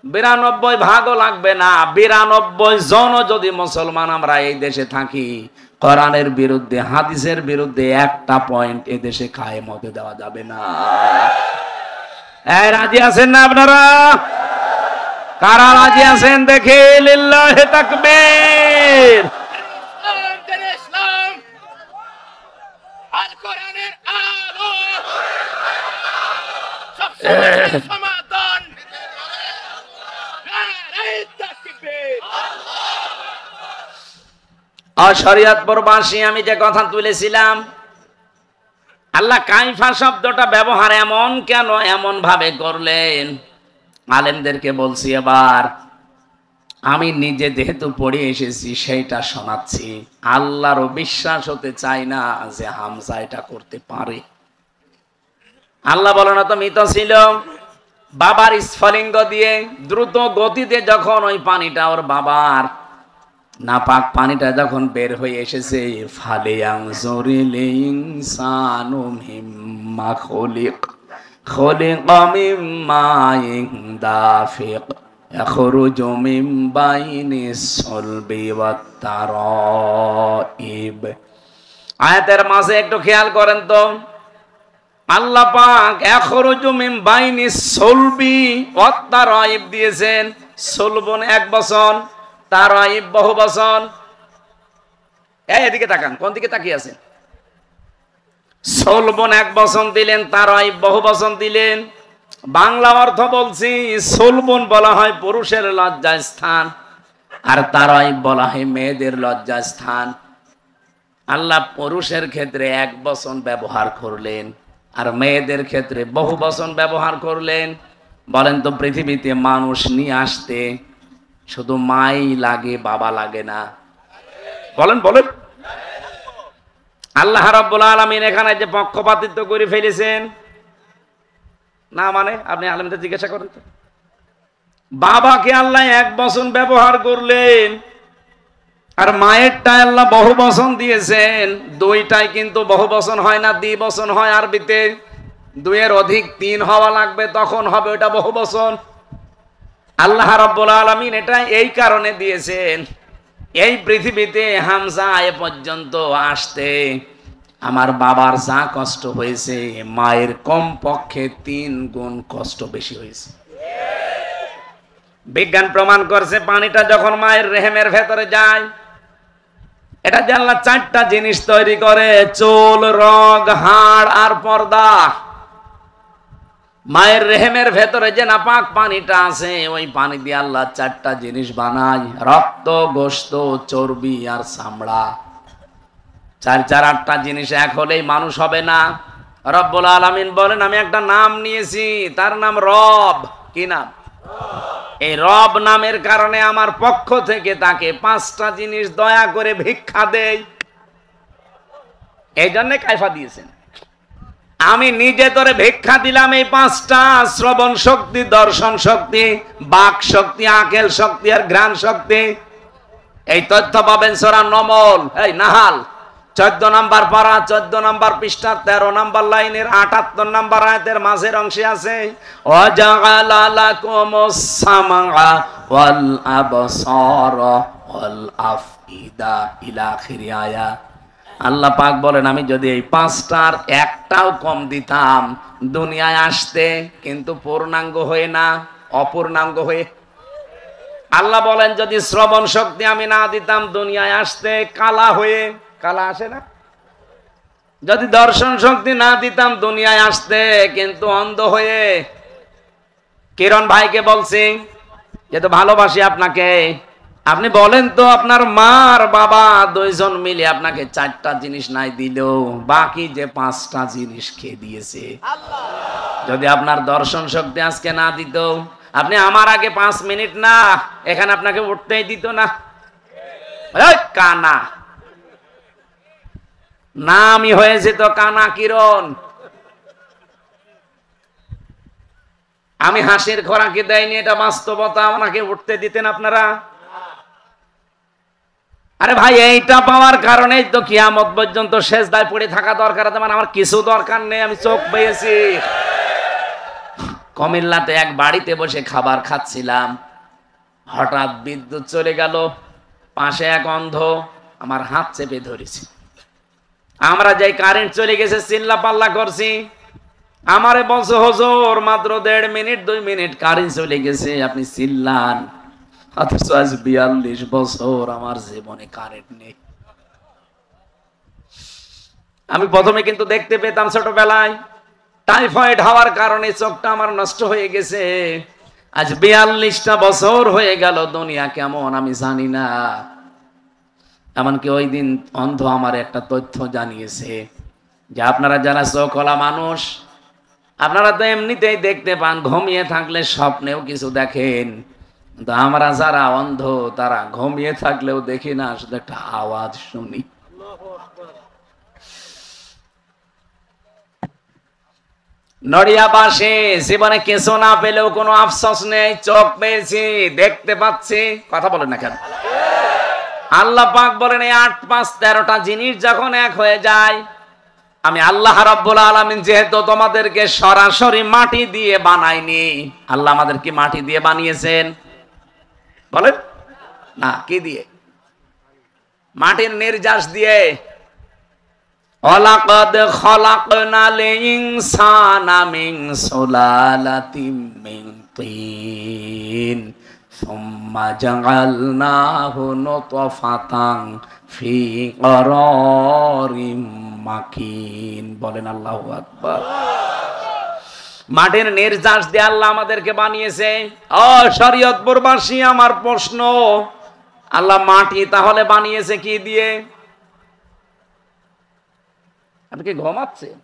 92% লাগবে না, 92 জন যদি মুসলমান আমরা এই দেশে থাকি, কোরআনের বিরুদ্ধে, হাদিসের বিরুদ্ধে একটা পয়েন্ট এ দেশে কায়েম হতে দেওয়া যাবে না। রাজি আছেন না আপনারা? কারা রাজি আছেন দেখে লিল্লাহি তাকবীর। ইসলাম আল কোরআনের আলো সবসময় সমাধান। নারে তাকবীর। শরীয়তপুরবাসী, আমি যে কথা তুলেছিলাম, আল্লাহ কাইফা শব্দটা ব্যবহার এমন কেন, এমন ভাবে করলেন, আলেমদেরকে বলছি। এবার আমি নিজে যেহেতু পড়ে এসেছি সেইটা শোনাচ্ছি। আল্লাহরও বিশ্বাস হতে চাই না যে হামজা এটা করতে পারে। আল্লাহ বলো না তো মৃত ছিল, বাবার স্ফলিঙ্গ দিয়ে দ্রুত গতিতে যখন ওই পানিটা ওর বাবার নাপাক পানিটা যখন বের হয়ে এসেছে, ফালিয়ানজুরিল ইনসানু মিম্মা খুলিক খুলিকা মিম্মা দাফিক ইয়াখরুজু মিন বাইনিস সুলবি ওয়াত তারাইব। আয়াতের মাঝে একটু খেয়াল করেন তো, আল্লাহ পাক ইয়াখরুজু মিন বাইনিস সুলবি ওয়াত তারাইব দিয়েছেন। সুলবুন 1 বছর, তারাইব বহু বছর। এদিকে তাকান, কোন দিকে তাকিয়ে আছেন? সোলবন এক বচন দিলেন, তারাই বহু বচন দিলেন। বাংলা অর্থ বলছি, সোলবন বলা হয় পুরুষের লজ্জা স্থান, আর তারাই বলা হয় মেয়েদের লজ্জা স্থান। আল্লাহ পুরুষের ক্ষেত্রে এক বচন ব্যবহার করলেন, আর মেয়েদের ক্ষেত্রে বহু বচন ব্যবহার করলেন। বলেন তো, পৃথিবীতে মানুষ নিয়ে আসতে শুধু মাই লাগে, বাবা লাগে না? বলেন বলেন। আল্লাহ রাব্বুল আলামিন এখানে যে পক্ষপাতিত্ব করে ফেলেছেন, না মানে আপনি আলেমদের জিজ্ঞাসা করেন তো, বাবাকে আল্লাহ এক বচন ব্যবহার করলেন, আর মায়েরটা আল্লাহ বহু বচন দিয়েছেন। দুইটাই কিন্তু বহু বচন হয় না, দ্বিবচন হয়। আরবিতে দুইয়ের অধিক তিন হওয়া লাগবে, তখন হবে ওটা বহু বচন। আল্লাহ রাব্বুল আলামিন এটা এই কারণে দিয়েছেন, এই পৃথিবীতে হামজা এ পর্যন্ত আসতে আমার বাবার যা কষ্ট হয়েছে, মায়ের কম পক্ষে 3 গুণ কষ্ট বেশি হয়েছে। বিজ্ঞান প্রমাণ করছে, পানিটা যখন মায়ের রেহেমের ভেতরে যায়, এটা যে আল্লাহ 4টা জিনিস তৈরি করে, চুল, রগ, হাড় আর পর্দা। মায়ের রেহেমের ভেতরে যে নাপাক পানিটা আছে, ওই পানি দিয়ে আল্লাহ 4টা জিনিস বানায়, রক্ত, গোশত, চর্বি আর চামড়া। 4 8টা জিনিস এক হলেই মানুষ হবে না। রব্বুল আলামিন বলেন, আমি একটা নাম নিয়েছি, তার নাম রব। কি নাম? এই রব নামের কারণে আমার পক্ষ থেকে তাকে 5টা জিনিস দয়া করে ভিক্ষা দেই। এই জন্য কায়ফা দিয়েছেন, আমি নিজে তোরে ভিক্ষা দিলাম এই 5টা: শ্রবণ শক্তি, দর্শন শক্তি, বাক শক্তি, আকেল শক্তি আর ঘ্রাণ শক্তি। এই তথ্য পাবেন সূরা নমল, এই নাহাল 14 নম্বর পারা, 14 নম্বর পৃষ্ঠা, 13 নম্বর লাইনের 78 নম্বর আয়াতের মাঝের অংশে আছে, ওয়াজআলা লাকুমুস সামআ ওয়াল আবসারা ওয়াল আফইদা ইলা আখির আয়াত। আল্লাহ পাক বলেন, আমি যদি এই 5টার একটাও কম দিতাম দুনিয়ায় আসতে, কিন্তু পূর্ণাঙ্গ হয়ে না, অপূর্ণাঙ্গ হয়ে। আল্লাহ বলেন, যদি শ্রবণ শক্তি আমি না দিতাম দুনিয়ায় আসতে কালা হয়ে, কালা আসে না? যদি দর্শন শক্তি না দিতাম দুনিয়ায় আসতে কিন্তু অন্ধ হয়ে। কিরণ ভাইকে বলছি, যেহেতু ভালোবাসি আপনাকে, আপনি বলেন তো, আপনার মার বাবা 2 জন মিলে আপনাকে 4টা জিনিস নাই দিলেও বাকি যে 5টা জিনিস খেয়ে দিয়েছে। যদি আপনার দর্শন শক্তি আজকে না দিত, আপনি আমার আগে 5 মিনিট না এখানে আপনাকে উঠতেই দিত না। কানা নামই হয়েছে তো কানা কিরণ। আমি হাসির খোরাকি দেয়নি, এটা বাস্তবতা। আমাকে উঠতে দিতেন আপনারা? আরে ভাই, এইটা পাওয়ার কারণেই তো কিয়ামত পর্যন্ত সেজদায় পড়ে থাকা দরকার। মানে আমার কিছু দরকার নেই, আমি চোখ পেয়েছি। কুমিল্লাতে এক বাড়িতে বসে খাবার খাচ্ছিলাম, হঠাৎ বিদ্যুৎ চলে গেল। পাশে এক অন্ধ আমার হাত চেপে ধরেছে। আমরা যাই কারেন্ট চলে গেছে, চিল্লা পাল্লা করছি। আমারে বলছে, হুজুর মাত্র 1.5 মিনিট 2 মিনিট কারেন্ট চলে গেছে, আপনি চিল্লান। অথচ আজ 42 বছর আমার জীবনে কারেন্ট নেই। আমি প্রথমে কিন্তু দেখতে পেতাম ছোটবেলায়, টাইফয়েড হওয়ার কারণে চোখটা আমার নষ্ট হয়ে গেছে। আজ 42টা বছর হয়ে গেল, দুনিয়া কেমন আমি জানি না। এমনকি ওই দিন অন্ধ আমার একটা তথ্য জানিয়েছে, যে আপনারা যারা চোখওয়ালা মানুষ, আপনারা তো এমনিতেই দেখতে পান, ঘুমিয়ে থাকলে স্বপ্নেও কিছু দেখেন, কিন্তু আমরা যারা অন্ধ তারা ঘুমিয়ে থাকলেও দেখি না, শুধু একটা আওয়াজ শুনি। নড়িয়াবাসে জীবনে কিছু না পেলেও কোনো আফসোস নেই, চোখ পেয়েছি, দেখতে পাচ্ছি। কথা বলেন না কেন? আল্লাহ পাক বলেন, এই 8 5 13টা জিনিস যখন এক হয়ে যায়, আমি আল্লাহ রাব্বুল আলামিন যেহেতু তোমাদেরকে সরাসরি মাটি দিয়ে বানাইনি। আল্লাহ আমাদের কি মাটি দিয়ে বানিয়েছেন? বলেন না, কি দিয়ে? মাটির নির্যাস দিয়ে। ওয়ালাকাদ খালাকনাল ইনসানা মিন সুলালাতিন মিন তিন সুম্মা জাআলনাহু নুতফাতান ফি করারিম মাকিন। বলেন আল্লাহু আকবার। মাটির নির্যাস দিয়ে আল্লাহ আমাদেরকে বানিয়েছে। ও শরীয়তপুরবাসী, আমার প্রশ্ন, আল্লাহ মাটি তাহলে বানিয়েছে কি দিয়ে? আপনি কি ঘুমাচ্ছেন?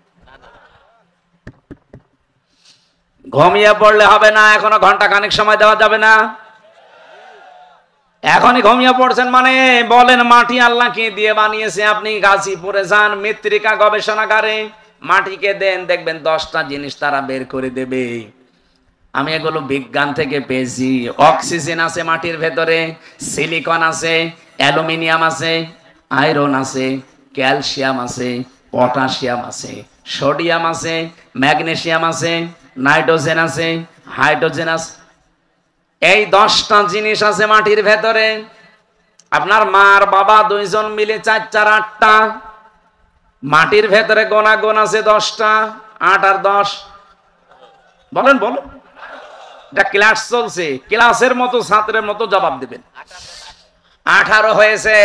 ঘুমিয়ে পড়লে হবে না, এখনো ঘন্টা খানিক সময় দেওয়া যাবে না। এখনই ঘুমিয়ে পড়ছেন মানে? বলেন মাটি আল্লাহ কি দিয়ে বানিয়েছে? আপনি গাজীপুরে যান, মৃত্তিকা গবেষণাগারে, মাটিকে দেন, দেখবেন 10টা জিনিস তারা বের করে দেবে। আমি এগুলো বিজ্ঞান থেকে পেয়েছি। অক্সিজেন আছে মাটির ভেতরে, সিলিকন আছে, অ্যালুমিনিয়াম আছে, আয়রন আছে, ক্যালসিয়াম আছে, পটাশিয়াম আছে, সোডিয়াম আছে, ম্যাগনেসিয়াম আছে, নাইট্রোজেন আছে, হাইড্রোজেন আছে। এই 10টা জিনিস আছে মাটির ভেতরে। আপনার মার বাবা দুইজন মিলে 4 4 8টা। মাটির ভেতরে গোনা আছে 10টা। 8 আর 10, বলেন বলেন। এটা ক্লাস চলছে, ক্লাসের মতো ছাত্রের মতো জবাব দিবেন। 18 হয়েছে।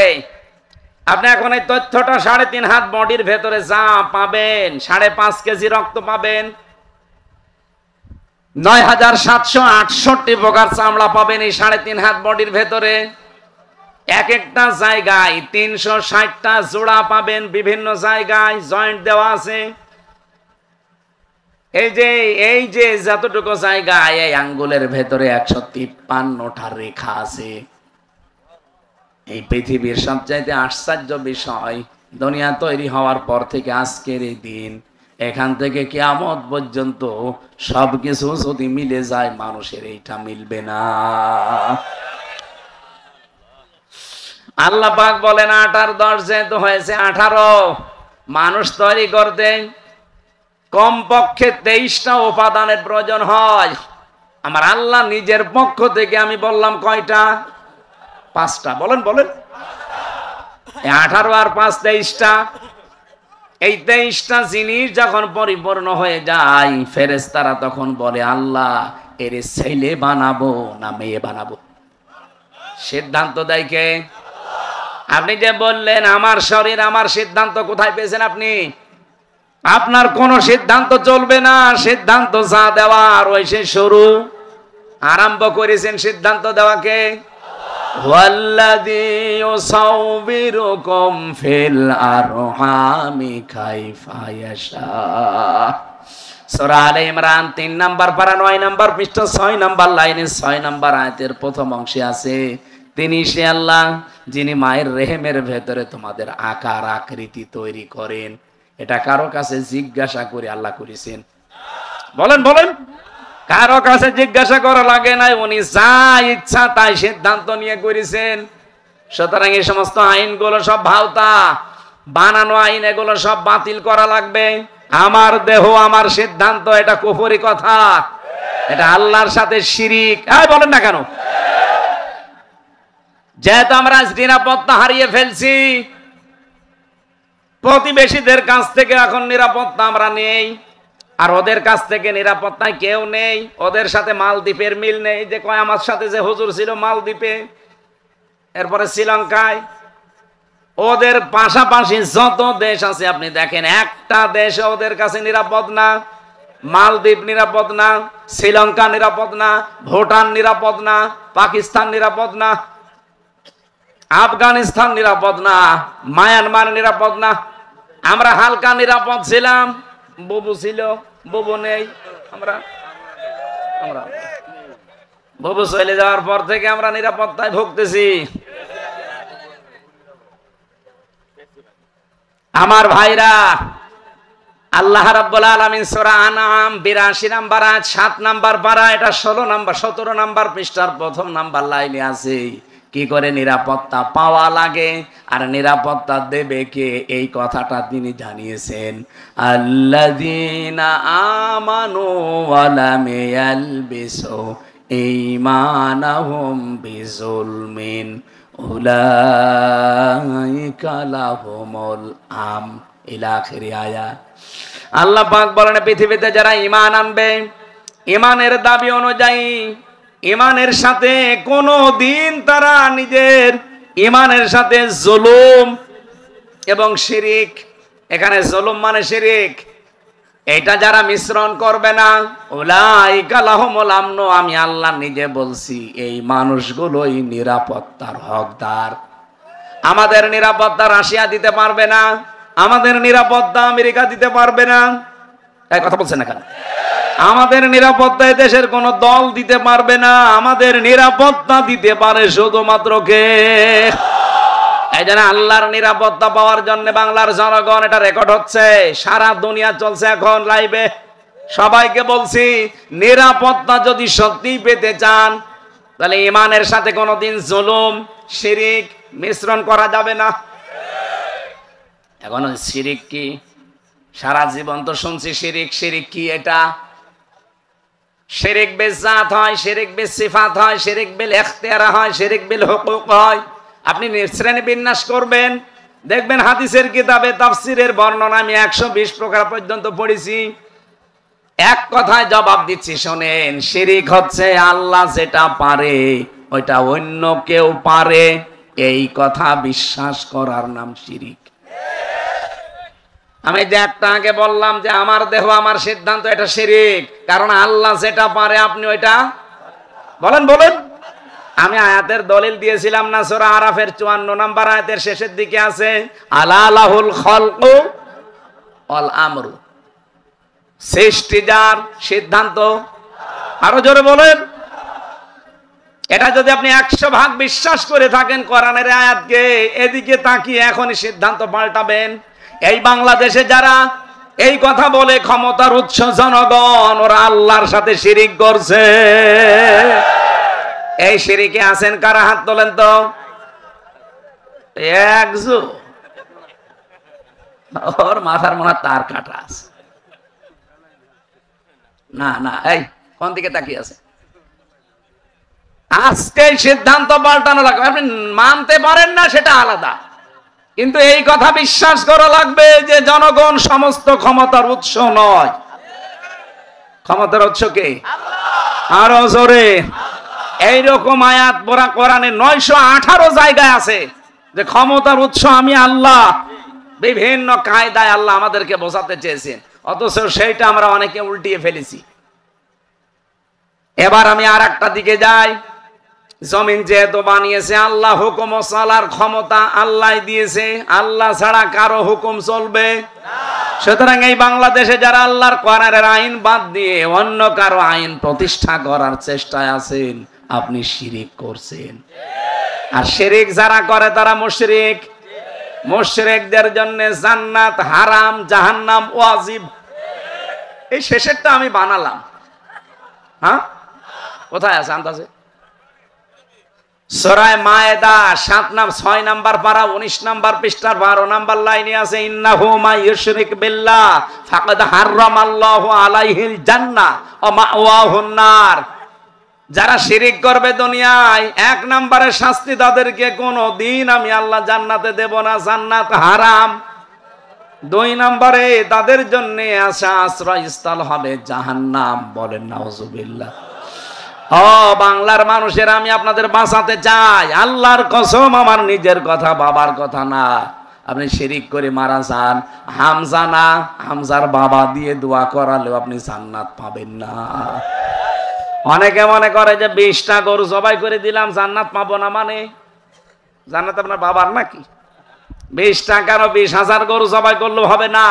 আপনি এখন এই তথ্যটা 3.5 হাত বডির ভেতরে যা পাবেন, 5.5 কেজি রক্ত পাবেন, 9768 প্রকার চামড়া পাবেন এই 3.5 হাত বডির ভেতরে। এক একটা জায়গায় 360টা জোড়া পাবেন, বিভিন্ন জায়গায় জয়েন্ট দেওয়া আছে। এই যে যতটুকু জায়গায়, এই আঙ্গুলের ভেতরে 153টা রেখা আছে। এই পৃথিবীর সবচাইতে আশ্চর্য বিষয়, দুনিয়া তৈরি হওয়ার পর থেকে আজকের এই দিন, এখান থেকে কিয়ামত পর্যন্ত সবকিছু যদি মিলে যায়, মানুষের এইটা মিলবে না। আল্লাহ পাক বলেন 8 আর 10 যেহেতু হয়েছে 18, মানুষ তৈরি করতে কমপক্ষে 23টা উপাদানের প্রয়োজন হয়। আমার আল্লাহ নিজের পক্ষ থেকে আমি বললাম কয়টা? 5টা। বলেন বলেন। 18 আর 5 23টা। এই 23টা জিনিস যখন পরিপূর্ণ হয়ে যায়, ফেরেশতারা তখন বলে, আল্লাহ এর ছেলে বানাবো না মেয়ে বানাবো? সিদ্ধান্ত দেয় কে? আপনি যে বললেন আমার শরীর আমার সিদ্ধান্ত, কোথায় পেয়েছেন আপনি? আপনার কোন সিদ্ধান্ত চলবে না। সিদ্ধান্ত যা দেওয়ার ওই সে শুরু আরম্ভ করেছেন সিদ্ধান্ত দেওয়াকে। ওয়াল্লাযী ইউসাউবিরুকুম ফিল আরহামি কাইফা ইয়াশা। সূরা আলে ইমরান 3 নাম্বার পারা 9 নাম্বার পৃষ্ঠা 6 নাম্বার লাইনে 6 নাম্বার আয়াতের প্রথম অংশে আছে, তিনি সে আল্লাহ যিনি মায়ের রেহেমের ভেতরে তোমাদের আকার আকৃতি তৈরি করেন। এটা কারো কাছে জিজ্ঞাসা করে আল্লাহ করেছেন? বলেন বলেন। কারো কাছে জিজ্ঞাসা করা লাগে নাই, উনি যা ইচ্ছা তাই সিদ্ধান্ত নিয়ে করেছেন। সুতরাং এই সমস্ত আইনগুলো সব ভাওতা, বানানো আইন, এগুলো সব বাতিল করা লাগবে। আমার দেহ আমার সিদ্ধান্ত, এটা কুফরি কথা, এটা আল্লাহর সাথে শিরিক। বলেন না কেন? যেহেতু আমরা নিরাপত্তা হারিয়ে ফেলছি, প্রতিবেশীদের কাছ থেকে এখন নিরাপত্তা আমরা নেই, আর ওদের কাছ থেকে নিরাপত্তায় কেউ নেই। ওদের সাথে মালদ্বীপের মিল নেই। যে কয় আমার সাথে যে হুজুর ছিল মালদ্বীপে, এরপরে শ্রীলঙ্কায়, ওদের পাশাপাশি যত দেশ আছে আপনি দেখেন, একটা দেশ ওদের কাছে নিরাপদ না। মালদ্বীপ নিরাপদ না, শ্রীলঙ্কা নিরাপদ না, ভুটান নিরাপদ না, পাকিস্তান নিরাপদ না, আফগানিস্তান নিরাপদ না, মায়ানমার নিরাপদ না। আমরা হালকা নিরাপদ ছিলাম, বুবু ছিল, বুবু নেই। আমরা বুবু চলে যাওয়ার পর থেকে আমরা নিরাপত্তায় ভুগতেছি। আমার ভাইরা, আল্লাহ রাব্বুল আলামিন সূরা আনআম 82 নাম্বার আয়াত 7 নাম্বার পারা, এটা 17 নাম্বার পৃষ্ঠার প্রথম নাম্বার লাইনে আছে। কি করে নিরাপত্তা পাওয়া লাগে আর নিরাপত্তা দেবে কে, এই কথাটা তিনি জানিয়েছেন। আল্লাযীনা আমানু ওয়া লাম ইয়ালবিসু ঈমানাহুম বিযুলমিন উলাইকা লাহুমুল আম ইলা আখির আয়াত। আল্লাহ পাক বলেন, পৃথিবীতে যারা ঈমান আনবে, ঈমানের দাবি অনুযায়ী, ঈমানের সাথে কোনো দিন তারা নিজের ইমানের সাথে জুলুম এবং শিরিক। এখানে জুলুম মানে শিরিক, এটা যারা মিশ্রণ করবে না, উলাইকা লাহুমুল আমন, আমি আল্লাহ নিজে বলছি এই মানুষগুলোই নিরাপত্তার হকদার। আমাদের নিরাপত্তা রাশিয়া দিতে পারবে না, আমাদের নিরাপত্তা আমেরিকা দিতে পারবে না। এই কথা বলছেন না কেন? আমাদের নিরাপত্তা দেশের কোন দল দিতে পারবে না, আমাদের নিরাপত্তা দিতে পারে শুধুমাত্র কে? এই জন্য আল্লাহর নিরাপত্তা পাওয়ার জন্য বাংলার জনগণ, এটা রেকর্ড হচ্ছে, সারা দুনিয়া চলছে এখন লাইভে, সবাইকে বলছি নিরাপত্তা যদি সত্যি পেতে চান তাহলে ইমানের সাথে কোনোদিন জুলুম শিরিক মিশ্রণ করা যাবে না। এখন শিরিক কি? সারা জীবন তো শুনছি শিরিক। শিরিক কি? এটা শিরিক বিল জাত হয়, শিরিক বিল সিফাত হয়, শিরিক বিল ইখতিয়ার হয়, শিরিক বিল হুকুক হয়। আপনি শ্রেণী বিন্যাস করবেন, দেখবেন হাদিসের কিতাবে তাফসীরের বর্ণনা আমি 120 প্রকার পর্যন্ত পড়েছি। এক কথায় জবাব দিচ্ছি, শোনেন। শিরিক হচ্ছে আল্লাহ যেটা পারে ওইটা অন্য কেউ পারে, এই কথা বিশ্বাস করার নাম শিরিক। আমি যে একটা আগে বললাম যে আমার দেহ আমার সিদ্ধান্ত, এটা শিরিক, কারণ আল্লাহ যেটা পারে আপনি ওইটা বলেন। বলেন, আমি আয়াতের দলিল দিয়েছিলাম না? সূরা আরাফের 54 নম্বর আয়াতের শেষের দিকে আছে, আলা লাহুল খালকু ওয়াল আমরু, সৃষ্টি যার, সিদ্ধান্ত আরো জোরে বলেন। এটা যদি আপনি 100 ভাগ বিশ্বাস করে থাকেন কোরআনের আয়াতকে, এদিকে তাকিয়ে এখনই সিদ্ধান্ত পাল্টাবেন। এই বাংলাদেশে যারা এই কথা বলে ক্ষমতার উৎস জনগণ, ওরা আল্লাহর সাথে শিরিক করছে। এই শিরিকে আছেন কারা? হাত তোলেন তো। একজু ওর মাথার মনে তার কাটা আছে। না না, এই কোন দিকে তাকিয়ে আছে? আজকে সিদ্ধান্ত পাল্টানো লাগবে। আপনি মানতে পারেন না সেটা আলাদা, কিন্তু এই কথা বিশ্বাস করা লাগবে যে জনগণ সমস্ত ক্ষমতার উৎস নয়। ক্ষমতার উৎস কে? আরো জোরে। এইরকম আয়াত পড়া কোরআনে 918 জায়গায় আছে যে ক্ষমতার উৎস আমি আল্লাহ। বিভিন্ন কায়দায় আল্লাহ আমাদেরকে বোঝাতে চেয়েছেন, অথচ সেইটা আমরা অনেকে উল্টিয়ে ফেলেছি। এবার আমি আর একটা দিকে যাই। জমিন যেহেতু বানিয়েছে আল্লাহ, হুকুম ও চলার ক্ষমতা আল্লাহ দিয়েছে, আল্লাহ ছাড়া কারো হুকুম চলবে না। সুতরাং এই বাংলাদেশে যারা আল্লাহর কোরআনের আইন বাদ দিয়ে অন্য কারো আইন প্রতিষ্ঠা করার চেষ্টায় আছেন, আপনি শিরিক করছেন। আর শিরিক যারা করে তারা মুশরিক। মুশরিকদের জন্য জান্নাত হারাম, জাহান্নাম ওয়াজিব। এই শেষেরটা আমি বানালাম। হ্যাঁ, কোথায় আছে আন্দাজে? সূরা মায়েদা 6 নাম্বার পারা 19 নাম্বার পৃষ্ঠার 12 নাম্বার লাইনে আছে, ইন্নাহু মা ইউশরিক বিল্লাহ ফাকাদ হারামাল্লাহু আলাইহিল জান্নাহ ওয়া মাওয়াহুন নার। যারা শিরিক করবে দুনিয়ায়, 1 নম্বরের শাস্তি তাদেরকে কোনদিন আমি আল্লাহ জান্নাতে দেব না, জান্নাত হারাম। 2 নম্বরে তাদের জন্য আশ্রয়স্থল হবে জাহান্নাম। বলেন নাউজুবিল্লাহ। ও বাংলার মানুষের, আমি আপনাদের বাঁচাতে চাই, আল্লাহর কসম, আমার নিজের কথা, বাবার কথা না। আপনি শিরিক করে মারা যান, হামজা না, হামজার বাবা দিয়ে দোয়া করালেও আপনি জান্নাত পাবেন না। অনেকে মনে করে যে 20টা গরু জবাই করে দিলাম জান্নাত পাবো না, মানে জান্নাত আপনার বাবার নাকি? 20 টাকা 20,000 গরু জবাই করলেও হবে না।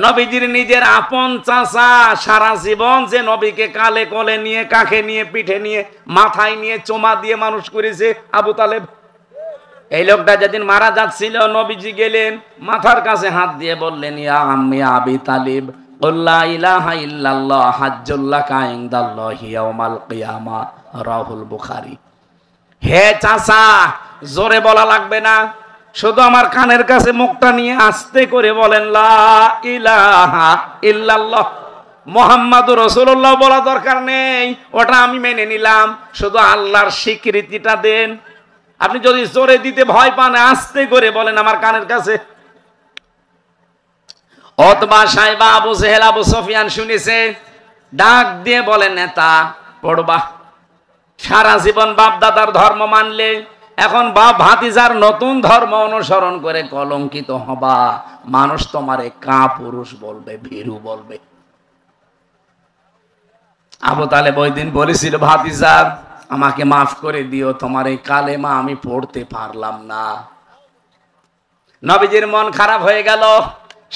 নবীজির নিজের আপন চাচা সারা জীবন যে নবীকে কালে কোলে নিয়ে, কাঁখে নিয়ে, পিঠে নিয়ে, মাথায় নিয়ে, চোমা দিয়ে মানুষ করেছে, আবু তালেব। এই লোকটা যেদিন মারা যাচ্ছিল, নবীজি গেলেন, মাথার কাছে হাত দিয়ে বললেন, ইয়া আম্মি আবি তালিব, লা ইলাহা ইল্লাল্লাহ হাজ্জুল লাকা ইনদাল্লাহি ইয়াউমাল কিয়ামা, রাহুল বুখারী। হে চাচা, জোরে বলা লাগবে না, শুধু আমার কানের কাছে মুখটা নিয়ে আস্তে করে বলেন, লা ইলাহা ইল্লাল্লাহ মুহাম্মাদুর রাসূলুল্লাহ বলা দরকার নেই, ওটা আমি মেনে নিলাম, শুধু আল্লাহর স্বীকৃতিটা দেন। আপনি যদি জোরে দিতে ভয় পান, আস্তে করে বলেন আমার কানের কাছে। ওতবা, সাইবা, আবু জেহেল, আবু সুফিয়ান শুনেছে, ডাক দিয়ে বলেন, নেতা পড়বা, সারা জীবন বাপ দাদার ধর্ম মানলে, এখন বাপ ভাতিজার নতুন ধর্ম অনুসরণ করে কলঙ্কিত হবা, মানুষ তোমারে কাপুরুষ বলবে, ভীরু বলবে। আবু তালেব ওই দিন বলেছিল, ভাতিজা আমাকে মাফ করে দিও, তোমার এই কালেমা আমি পড়তে পারলাম না। নবীজির মন খারাপ হয়ে গেল।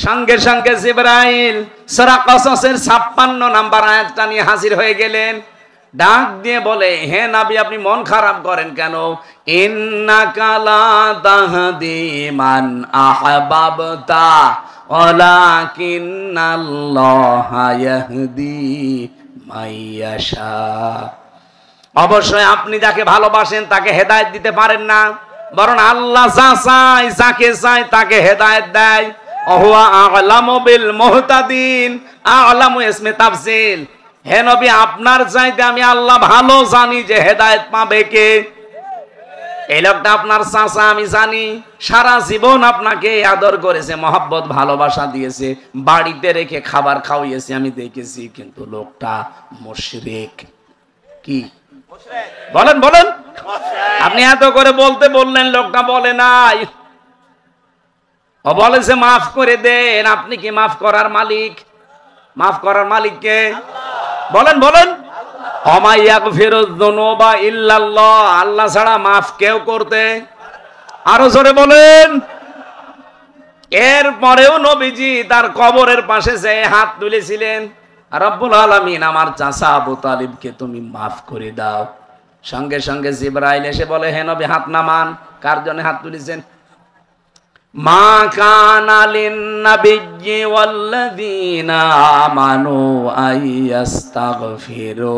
সঙ্গে সঙ্গে জিবরাইল সূরা কসসের 56 নাম্বার আয়াতটা নিয়ে হাজির হয়ে গেলেন। ডাক দিয়ে বলে, হে নবী আপনি মন খারাপ করেন কেন? ইন্নাকা লা তাহদি মান আহবাবতা ওয়ালাকিন্নাল্লাহা ইয়াহদি মাইয়াশা। অবশ্যই আপনি যাকে ভালোবাসেন তাকে হেদায়েত দিতে পারেন না, বরং আল্লাহ যা চায়, যাকে চায় তাকে হেদায়েত দেয়। ওহুয়া আ'লামু বিল মুহতাদিন, আ'লামু ইসমে তাফসিল। হে নবী আপনার চাইতে আমি আল্লাহ ভালো জানি যে হেদায়েত পাবে কে। এই লোকটা আপনার চাচা, আমি জানি সারা জীবন আপনাকে আদর করেছে, মহব্বত ভালোবাসা দিয়েছে, বাড়িতে রেখে খাবার খাওয়িয়েছে, আমি দেখেছি, কিন্তু লোকটা মুশরিক। কি বলেন বলেন? আপনি এত করে বলতে বললেন, লোকটা বলে নাই, ও বলেছে মাফ করে দেন। আপনি কি মাফ করার মালিক? মাফ করার মালিক কে? বলেন বলেন। আল্লাহ ছাড়া মাফ কেউ করতে, আরো জোরে বলেন। এরপরেও নবীজি তার কবরের পাশে যে হাত তুলেছিলেন, রব্বুল আলামিন আমার চাচা আবু তালিবকে তুমি মাফ করে দাও। সঙ্গে সঙ্গে জিবরাইল এসে বলে, হে নবী হাত নামান। কার জন্য হাত তুলেছেন? মা কানা লিন-নাবিয়্যি ওয়াল্লাযীনা আমানু আইয়াস্তাগফিরু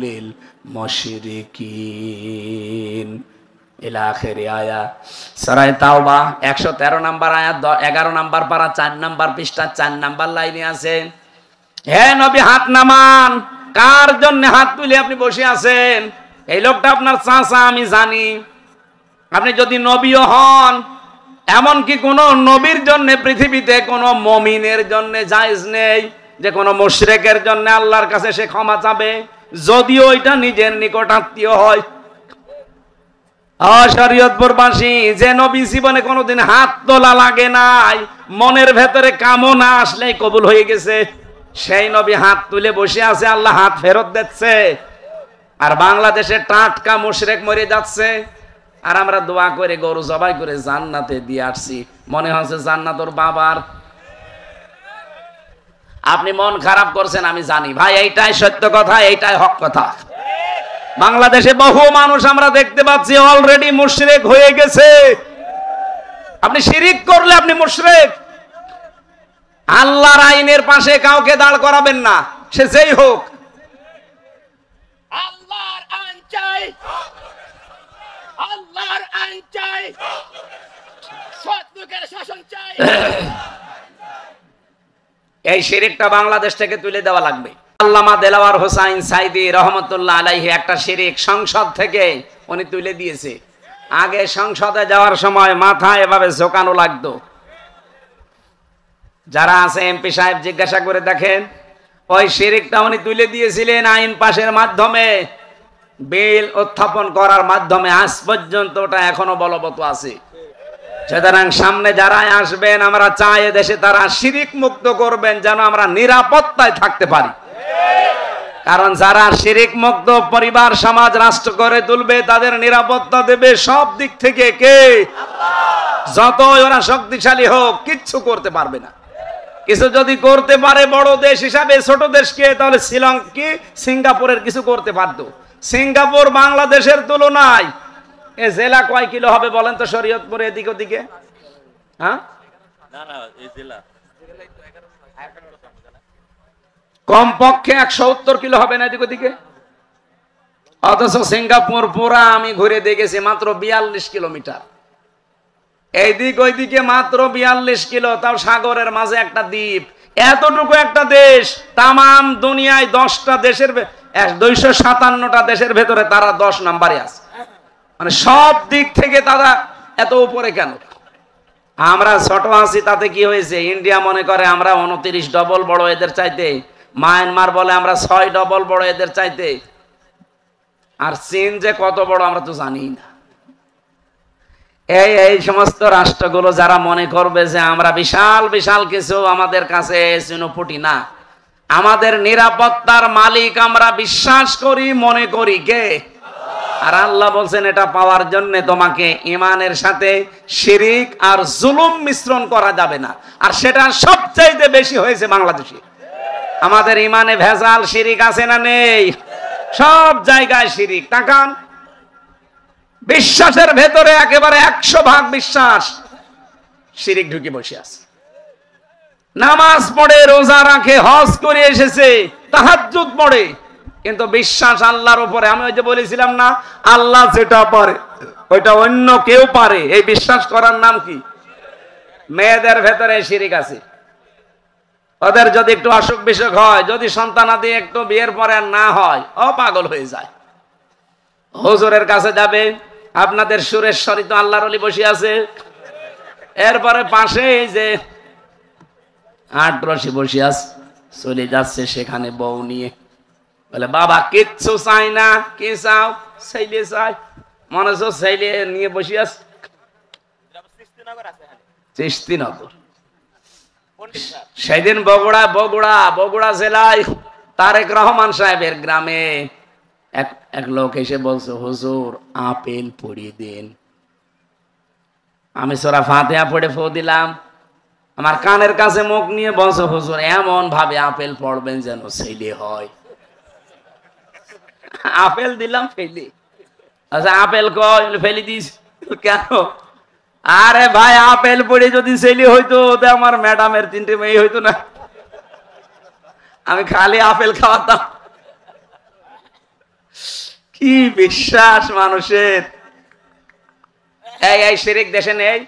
লিল মুশরিকিন ইলা আখিরি আয়াত। সূরা তাওবা 113 নাম্বার আয়াত, 11 নাম্বার পারা, 4 নাম্বার পৃষ্ঠা, 4 নাম্বার লাইনে আছে। হে নবী হাত নামান। কার জন্য হাত তুলে আপনি বসে আছেন? এই লোকটা আপনার চাচা, আমি জানি। আপনি যদি নবীও হন, এমনকি কোন নবীর জন্য পৃথিবীতে কোন মুমিনের জন্য জায়েজ নেই যে কোন মুশরিকের জন্য আল্লাহর কাছে সে ক্ষমা চাবে, যদিও এটা নিজের নিকট আত্মীয় হয়। শরীয়তপুরবাসী, যে নবী জীবনে কোনোদিন হাত তোলা লাগে নাই, মনের ভেতরে কামনা আসলেই কবুল হয়ে গেছে, সেই নবী হাত তুলে বসে আছে, আল্লাহ হাত ফেরত দিচ্ছে। আর বাংলাদেশে টাটকা মুশরিক মরে যাচ্ছে, আর আমরা দোয়া করে গরু জবাই করে জান্নাতে দিয়ে আসছি, মনে হচ্ছে জান্নাত ওর বাবার। আপনি মন খারাপ করছেন আমি জানি ভাই, এইটাই সত্য কথা, এইটাই হক কথা। বাংলাদেশে বহু মানুষ আমরা দেখতে পাচ্ছি অলরেডি মুশরিক হয়ে গেছে। আপনি শিরিক করলে আপনি মুশরিক। আল্লাহর আইনের পাশে কাউকে দাঁড় করাবেন না, সে যেই হোক। আল্লাহর আইন চাই, আল্লাহর আইন চাই, সৎ লোকের শাসন চাই। এই শিরিকটা বাংলাদেশ থেকে তুলে দেওয়া লাগবে। আল্লামা দেলাওয়ার হোসাইন সাইদি রহমতুল্লাহ আলাইহি একটা শিরিক সংসদ থেকে উনি তুলে দিয়েছে। আগে সংসদে যাওয়ার সময় মাথায় এভাবে ঝোকানো লাগতো। যারা আছে এমপি সাহেব জিজ্ঞাসা করে দেখেন, ওই শিরিকটা উনি তুলে দিয়েছিলেন আইন পাশের মাধ্যমে, বিল উত্থাপন করার মাধ্যমে। আজ পর্যন্ত ওটা এখনো বলবৎ আছে। সুতরাং সামনে যারা আসবেন, আমরা চাই দেশে তারা শিরিক মুক্ত করবেন, যেন আমরা নিরাপত্তায় থাকতে পারি। কারণ যারা শিরিক মুক্ত পরিবার, সমাজ, রাষ্ট্র করে তুলবে, তাদের নিরাপত্তা দেবে সব দিক থেকে কে? যত ওরা শক্তিশালী হোক, কিচ্ছু করতে পারবে না। কিছু যদি করতে পারে বড় দেশ হিসাবে ছোট দেশকে, তাহলে শ্রীলঙ্কা কি সিঙ্গাপুরের কিছু করতে পারতো। সিঙ্গাপুর বাংলাদেশের তুলনায় এ জেলা কয় কিলো হবে বলেন তো? শরীয়তপুর এদিক ওদিকে, হ্যাঁ কমপক্ষে 170 কিলো হবে না এদিক ওদিকে। অথচ সিঙ্গাপুর পুরা আমি ঘুরে দেখেছি মাত্র 42 কিলোমিটার। এইদিক ওইদিকে মাত্র 42 কিলো, তাও সাগরের মাঝে একটা দ্বীপ। এতটুকু একটা দেশ, তামাম দুনিয়ায় 10টা দেশের 257টা দেশের ভেতরে তারা 10 নম্বরে আছে। মানে সব দিক থেকে তারা এত উপরে কেন? আমরা ছোট আছি, তাতে কি হয়েছে? ইন্ডিয়া মনে করে আমরা 29 ডবল বড় এদের চাইতে, মায়ানমার বলে আমরা 6 ডবল বড় এদের চাইতে, আর চীন যে কত বড় আমরা তো জানি না। এই সমস্ত রাষ্ট্রগুলো যারা মনে করবে যে আমরা বিশাল বিশাল কিছু আমাদের কাছে চিনোপুটি না, আমাদের নিরাপত্তার মালিক আমরা বিশ্বাস করি, মনে করি কে? আর আল্লাহ বলছেন এটা পাওয়ার জন্য তোমাকে ঈমানের সাথে শিরিক আর জুলুম মিশ্রণ করা যাবে না। আর সেটা সবচাইতে বেশি হয়েছে বাংলাদেশে। আমাদের ঈমানে ভেজাল শিরিক আছে না নেই? সব জায়গায় শিরিক। তাকান, বিশ্বাসের ভেতরে একেবারে 100% বিশ্বাস, শিরিক ঢুকে বসে আছে। নামাজ পড়ে, রোজা রাখে, হজ করে এসেছে, তাহাজ্জুদ পড়ে, কিন্তু বিশ্বাস আল্লাহর উপরে। আমি ওই যে বলেছিলাম না, আল্লাহ যেটা পারে ওইটা অন্য কেউ পারে, এই বিশ্বাস করার নাম কি? মেয়েদের ভেতরে শিরিক আছে। ওদের যদি একটু অসুখ বিসুখ হয়, যদি সন্তানাদি একটু বিয়ের পরে আর না হয়, ও পাগল হয়ে যায়। হুজুরের কাছে যাবে, আপনাদের সুরেশ্বরী তো আল্লাহর ওলি বসে আছে, এরপরে পাশে এই যে আটরসি বসে আছে, চলে যাচ্ছে সেখানে বউ নিয়ে। বলে বাবা কিচ্ছু চাই না, কি চাও? ছেলে চাই। মনে হচ্ছে ছেলে নিয়ে বসে আছে চিস্তিনগর। সেদিন বগুড়া জেলায় তারেক রহমান সাহেবের গ্রামে এক লোক এসে বলছে, হুজুর আপেল পড়িয়ে দিন। আমি সূরা ফাতিহা পড়ে ফু দিলাম, আমার কানের কাছে মুখ নিয়ে বলছে, হুজুর এমন ভাবে আপেল পড়বেন যেন ছেলে হয়। আপেল দিলাম, ফেলি। আচ্ছা আপেল কই? ফেলি দিস কেন? আরে ভাই, আপেল পড়ে যদি ছেলে হইতো তো আমার ম্যাডামের 3টে মেয়ে হইতো না, আমি খালি আপেল খাওয়াতাম। কি বিশ্বাস মানুষের! এই শিরিক দেশে নেই?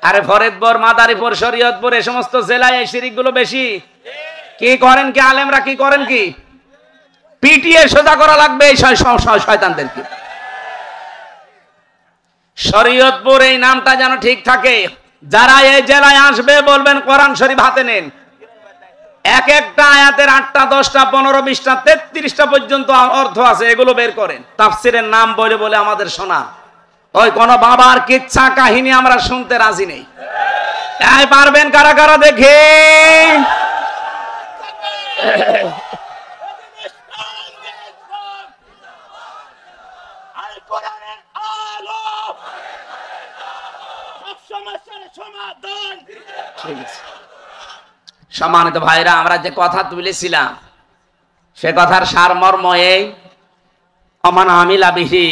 আরে ফরিদপুর, মাদারীপুর, শরীয়তপুর, এই সমস্ত জেলায় এই শিরিক গুলো বেশি। কি করেন কি আলেমরা? কি করেন কি? পিটিয়ে সোজা করা লাগবে এই শয়তানদেরকে। শরীয়তপুর এই নামটা যেন ঠিক থাকে। যারা এই জেলায় আসবে বলবেন কোরআন শরীফ হাতে নেন, এক একটা আয়াতের 8টা 10টা 15 20টা 33টা পর্যন্ত অর্থ আছে, এগুলো বের করেন। তাফসিরের নাম বলে বলে আমাদের শোনা, ওই কোন বাবার কিচ্ছা কাহিনী আমরা শুনতে রাজি নেই। তাই পারবেন কারা কারা দেখে? সম্মানিত ভাইরা, আমরা যে কথা তুলেছিলাম সে কথার সারমর্ম এই, অমান আমিলা বিহি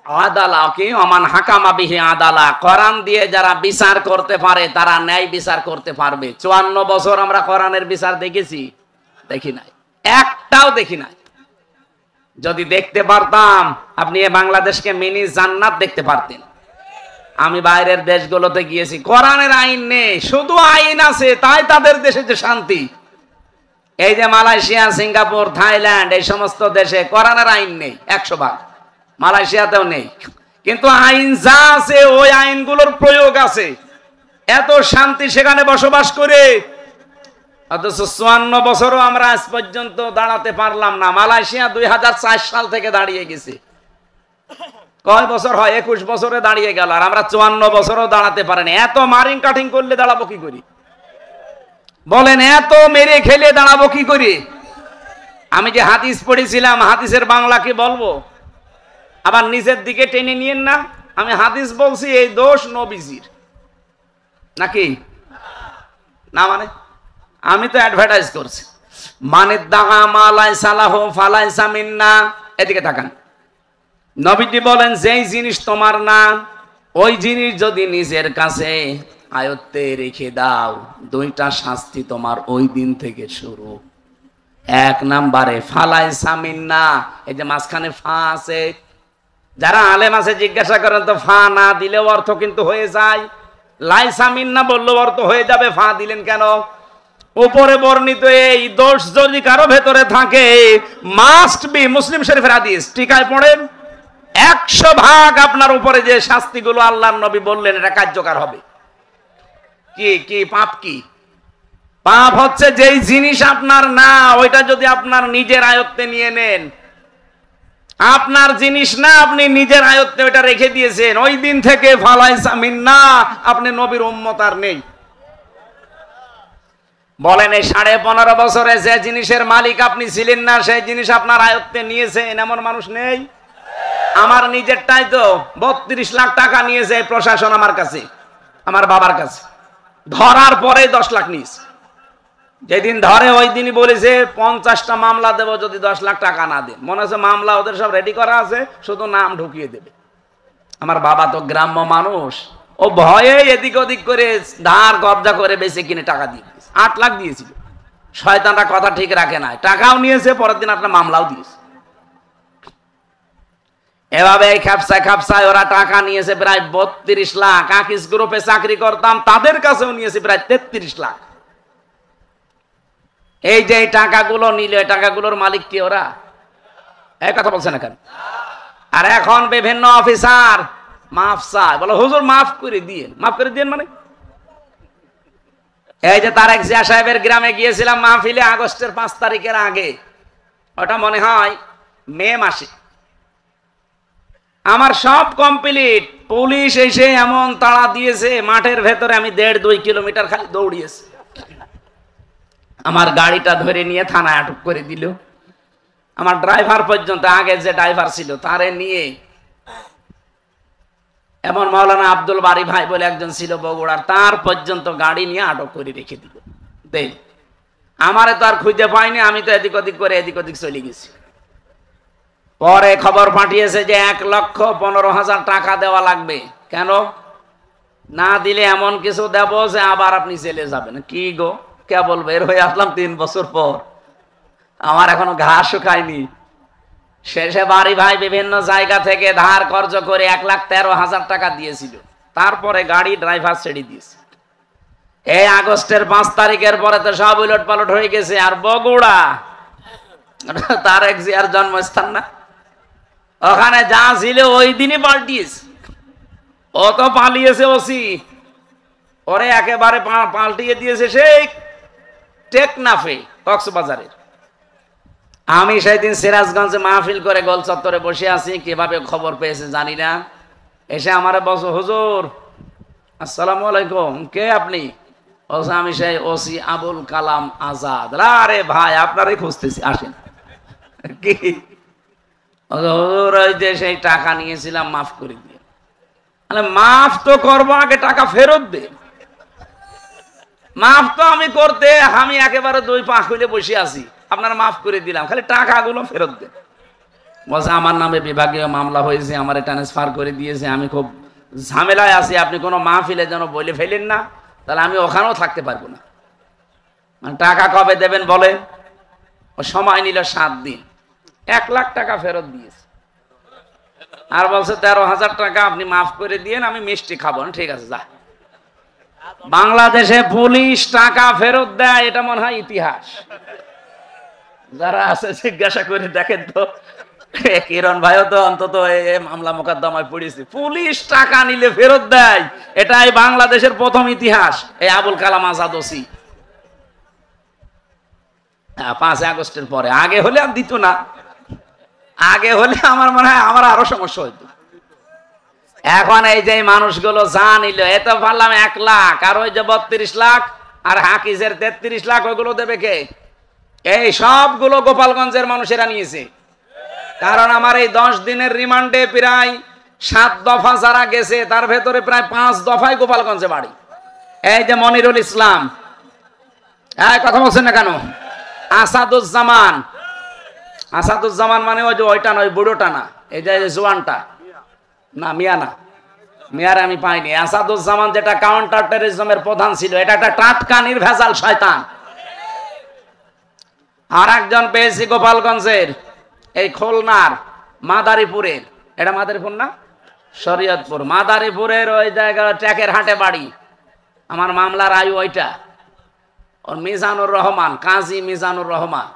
আদালা কি অমান হাকামা বিহি আদালা। কোরআন দিয়ে যারা বিচার করতে পারে তারা ন্যায় বিচার করতে পারবে। 54 বছর আমরা কোরআনের বিচার দেখেছি? দেখি নাই, একটাও দেখি নাই। যদি দেখতে পারতাম আপনি বাংলাদেশকে মিনি জান্নাত দেখতে পারতেন। আমি বাইরের দেশগুলোতে গিয়েছি, কোরআনের আইন নেই, শুধু আইন আছে, তাই তাদের দেশে যে শান্তি। এই যে মালয়েশিয়া, সিঙ্গাপুর, থাইল্যান্ড, এই সমস্ত দেশে কোরআনের আইন নেই 100%। মালয়েশিয়াতেও নেই, কিন্তু আইন যা আছে ওই আইনগুলোর প্রয়োগ আছে। এত শান্তি সেখানে বসবাস করে, অথচ 54 বছরও আমরা আজ পর্যন্ত দাঁড়াতে পারলাম না। মালয়েশিয়া 2004 সাল থেকে দাঁড়িয়ে গেছে। কয় বছর হয়? 21 বছরে দাঁড়িয়ে গেল, আর আমরা 54 বছরও দাঁড়াতে পারিনি। এত মারিং কাটিং করলে দাঁড়াবো কি করি বলেন? এত মেরে খেলে দাঁড়াবো কি করি? আমি যে হাদিস পড়েছিলাম, হাদিসের বাংলা কি বলবো? আবার নিজের দিকে টেনে নিয়েন না। আমি হাদিস বলছি, এই দোষ নবীজির নাকি না? মানে আমি তো অ্যাডভার্টাইজ করছি, মানে দাগা মালাই সালাহ ফালাইসা মিন্না। এদিকে তাকান, নবীজি বলেন যেই জিনিস তোমার না, ওই জিনিস যদি নিজের কাছে আয়ত্তে রেখে দাও, 2টা শাস্তি তোমার ওই দিন থেকে শুরু। 1 নম্বরে ফালাইসা মিন্না, এই যে মাঝখানে ফা আছে, যারা আলেম আছে জিজ্ঞাসা করেন তো ফা না দিলেও অর্থ কিন্তু হয়ে যায়, লাইসা মিন্না বললেও অর্থ হয়ে যাবে, ফা দিলেন কেন? উপরে বর্ণিত এই দোষ যদি কারো ভেতরে থাকে, মাস্ট বি, মুসলিম শরীফের হাদিস, টিকায় পড়েন, 100% আপনার উপরে যে শাস্তিগুলো আল্লাহর নবী বললেন এটা কার্যকর হবে। কি কি পাপ? কি পাপ? হচ্ছে যেই জিনিস আপনার না, ওইটা যদি আপনার নিজের আয়ত্তে নিয়ে নেন। আপনার জিনিস না, আপনি নিজের আয়ত্তে ওটা রেখে দিয়েছেন। ওই দিন থেকে ফালাইসা মিন্না, আপনি নবীর উম্মত আর নেই। বলেন এই 15.5 বছরে যে জিনিসের মালিক আপনি ছিলেন না, সেই জিনিস আপনার আয়ত্তে নিয়েছেন এমন মানুষ নেই। আমার নিজেরটাই তো 32 লাখ টাকা নিয়েছে প্রশাসন আমার কাছে, আমার বাবার কাছে। ধরার পরে 10 লাখ নিয়েছে। যেদিন ধরে ওই দিনই বলেছে 50টা মামলা দেব যদি 10 লাখ টাকা না দেন। মনে হচ্ছে মামলা ওদের সব রেডি করা আছে, শুধু নাম ঢুকিয়ে দেবে। আমার বাবা তো গ্রাম্য মানুষ, ও ভয়ে এদিক ওদিক করে ধার কবজা করে বেশি কিনে টাকা দিয়ে 8 লাখ দিয়েছিল। শয়তানরা কথা ঠিক রাখে না, টাকাও নিয়েছে, পরের দিন একটা মামলাও দিয়েছে। এভাবে এই খাপসায় খাপসায় ওরা টাকা নিয়েছে প্রায় 32 লাখ। আকিস গ্রুপে চাকরি করতাম, তাদের কাছেও নিয়েছে প্রায় 33 লাখ। এই যে টাকাগুলো নিল, এই টাকাগুলোর মালিক কি ওরা? এই কথা বলছেন না কেন? আর এখন বিভিন্ন অফিসার মাফ চায়, বলো হুজুর মাফ করে দিয়ে। মাফ করে দিয়ে মানে এই যে তারেক জিয়া সাহেবের গ্রামে গিয়েছিলাম মাহফিলে, আগস্টের 5 তারিখের আগে, ওটা মনে হয় মে মাসে। আমার সব কমপ্লিট, পুলিশ এসে এমন তাড়া দিয়েছে মাঠের ভেতরে, আমি 1.5-2 কিলোমিটার খালি দৌড়িয়েছি। আমার গাড়িটা ধরে নিয়ে থানায় আটক করে দিল। আমার ড্রাইভার পর্যন্ত, আগে যে ড্রাইভার ছিল তারে নিয়ে, এমন মাওলানা আব্দুল বারি ভাই বলে একজন ছিল বগুড়ার, তার পর্যন্ত গাড়ি নিয়ে আটক করে রেখে দিল। দেখ আমারে তো আর খুঁজে পাইনি, আমি তো এদিক ওদিক করে এদিক ওদিক চলে গেছি। পরে খবর পাঠিয়েছে যে 1,15,000 টাকা দেওয়া লাগবে। কেন না দিলে এমন কিছু দেব যে আবার আপনি জেলে যাবেন। কি গো, কেবল বের হয়ে আসলাম 3 বছর পর, আমার এখনো ঘাস শুকায়নি। শেষে বাড়ি ভাই বিভিন্ন জায়গা থেকে ধার কর্জ করে 1,13,000 টাকা দিয়েছিল। তারপরে গাড়ি ড্রাইভার ছেড়ে দিয়েছে। এই আগস্টের 5 তারিখের পরে তো সব উলট পালট হয়ে গেছে। আর বগুড়া তারেক জিয়ার জন্মস্থান না, ওখানে যা ছিল ওই দিনই পাল্টিয়েছে। ও তো পালিয়েছে ওসি, ওরে একেবারে পাল্টিয়ে দিয়েছে সেই টেকনাফে, কক্সবাজারের। আমি সেই দিন সিরাজগঞ্জে মাহফিল করে গোল চত্বরে বসে আছি, কিভাবে খবর পেয়েছে জানি না। এসে আমারে বলছো হুজুর আসসালামু আলাইকুম, কে আপনি? বলছে আমি সেই ওসি আবুল কালাম আজাদ। আরে ভাই আপনারই খুঁজতেছি, আসেন। কি হুজুর ওই যে সেই টাকা নিয়েছিলাম মাফ করে দিয়ে। মাফ তো করবো, আগে টাকা ফেরত দে। মাফ তো আমি করতে, আমি একেবারে 2 পা খুলে বসে আছি, আপনারা মাফ করে দিলাম, খালি টাকাগুলো ফেরত দেন। বলছে আমার নামে বিভাগীয় মামলা হয়েছে, আমার ট্রান্সফার করে দিয়েছে, আমি খুব ঝামেলায় আছি, আপনি কোনো মাহফিলে যেন বলে ফেলেন না, তাহলে আমি ওখানেও থাকতে পারবো না। মানে টাকা কবে দেবেন বলে? ও সময় নিল 7 দিন, 1 লাখ টাকা ফেরত দিয়েছে। আর বলছে 13,000 টাকা আপনি মাফ করে দিয়েন, আমি মিষ্টি খাবো না। ঠিক আছে যা। বাংলাদেশে পুলিশ টাকা ফেরত দেয়, এটা মনে হয় ইতিহাস। যারা আছে জিজ্ঞাসা করে দেখেন তো, কিরণ ভাইও তো অন্তত মামলা মোকদ্দমায় পড়েছে, পুলিশ টাকা নিলে ফেরত দেয়, এটাই বাংলাদেশের প্রথম ইতিহাস। এই আবুল কালাম আজাদ ওসি 5 আগস্টের পরে, আগে হলে আর দিত না। আগে হলে আমার মনে হয় আমার আরো সমস্যা হইতো। এখন এই যে মানুষগুলো যা নিল, এত পারলাম 1 লাখ, আর ওই যে 32 লাখ আর হাকিজের 33 লাখ, ওইগুলো দেবে কে? এই সবগুলো গোপালগঞ্জের মানুষেরা নিয়েছে। কারণ আমার এই 10 দিনের রিমান্ডে প্রায় 7 দফা যারা গেছে, তার ভেতরে প্রায় 5 দফায় গোপালগঞ্জে বাড়ি। এই যে মনিরুল ইসলাম, কথা বলছেন না কেন? আসাদুজ্জামান, আসাদুজ্জামান মানে ওই যে ওইটা নয়, বুড়োটা না, এই যে জোয়ানটা না, মিয়ানা, মিয়ার আমি পাইনি। আসাদুজ্জামান যেটা কাউন্টার টেররিজমের প্রধান ছিল, এটা একটা টাটকা নির্ভেজাল শয়তান। আর একজন পেয়েছি গোপালগঞ্জের, এই খুলনার মাদারীপুরের, এটা মাদারীপুর না শরীয়তপুর, মাদারীপুরের ওই জায়গায় ট্যাকের হাটে বাড়ি। আমার মামলার আয়ু ওইটা, ওর মিজানুর রহমান, কাজী মিজানুর রহমান।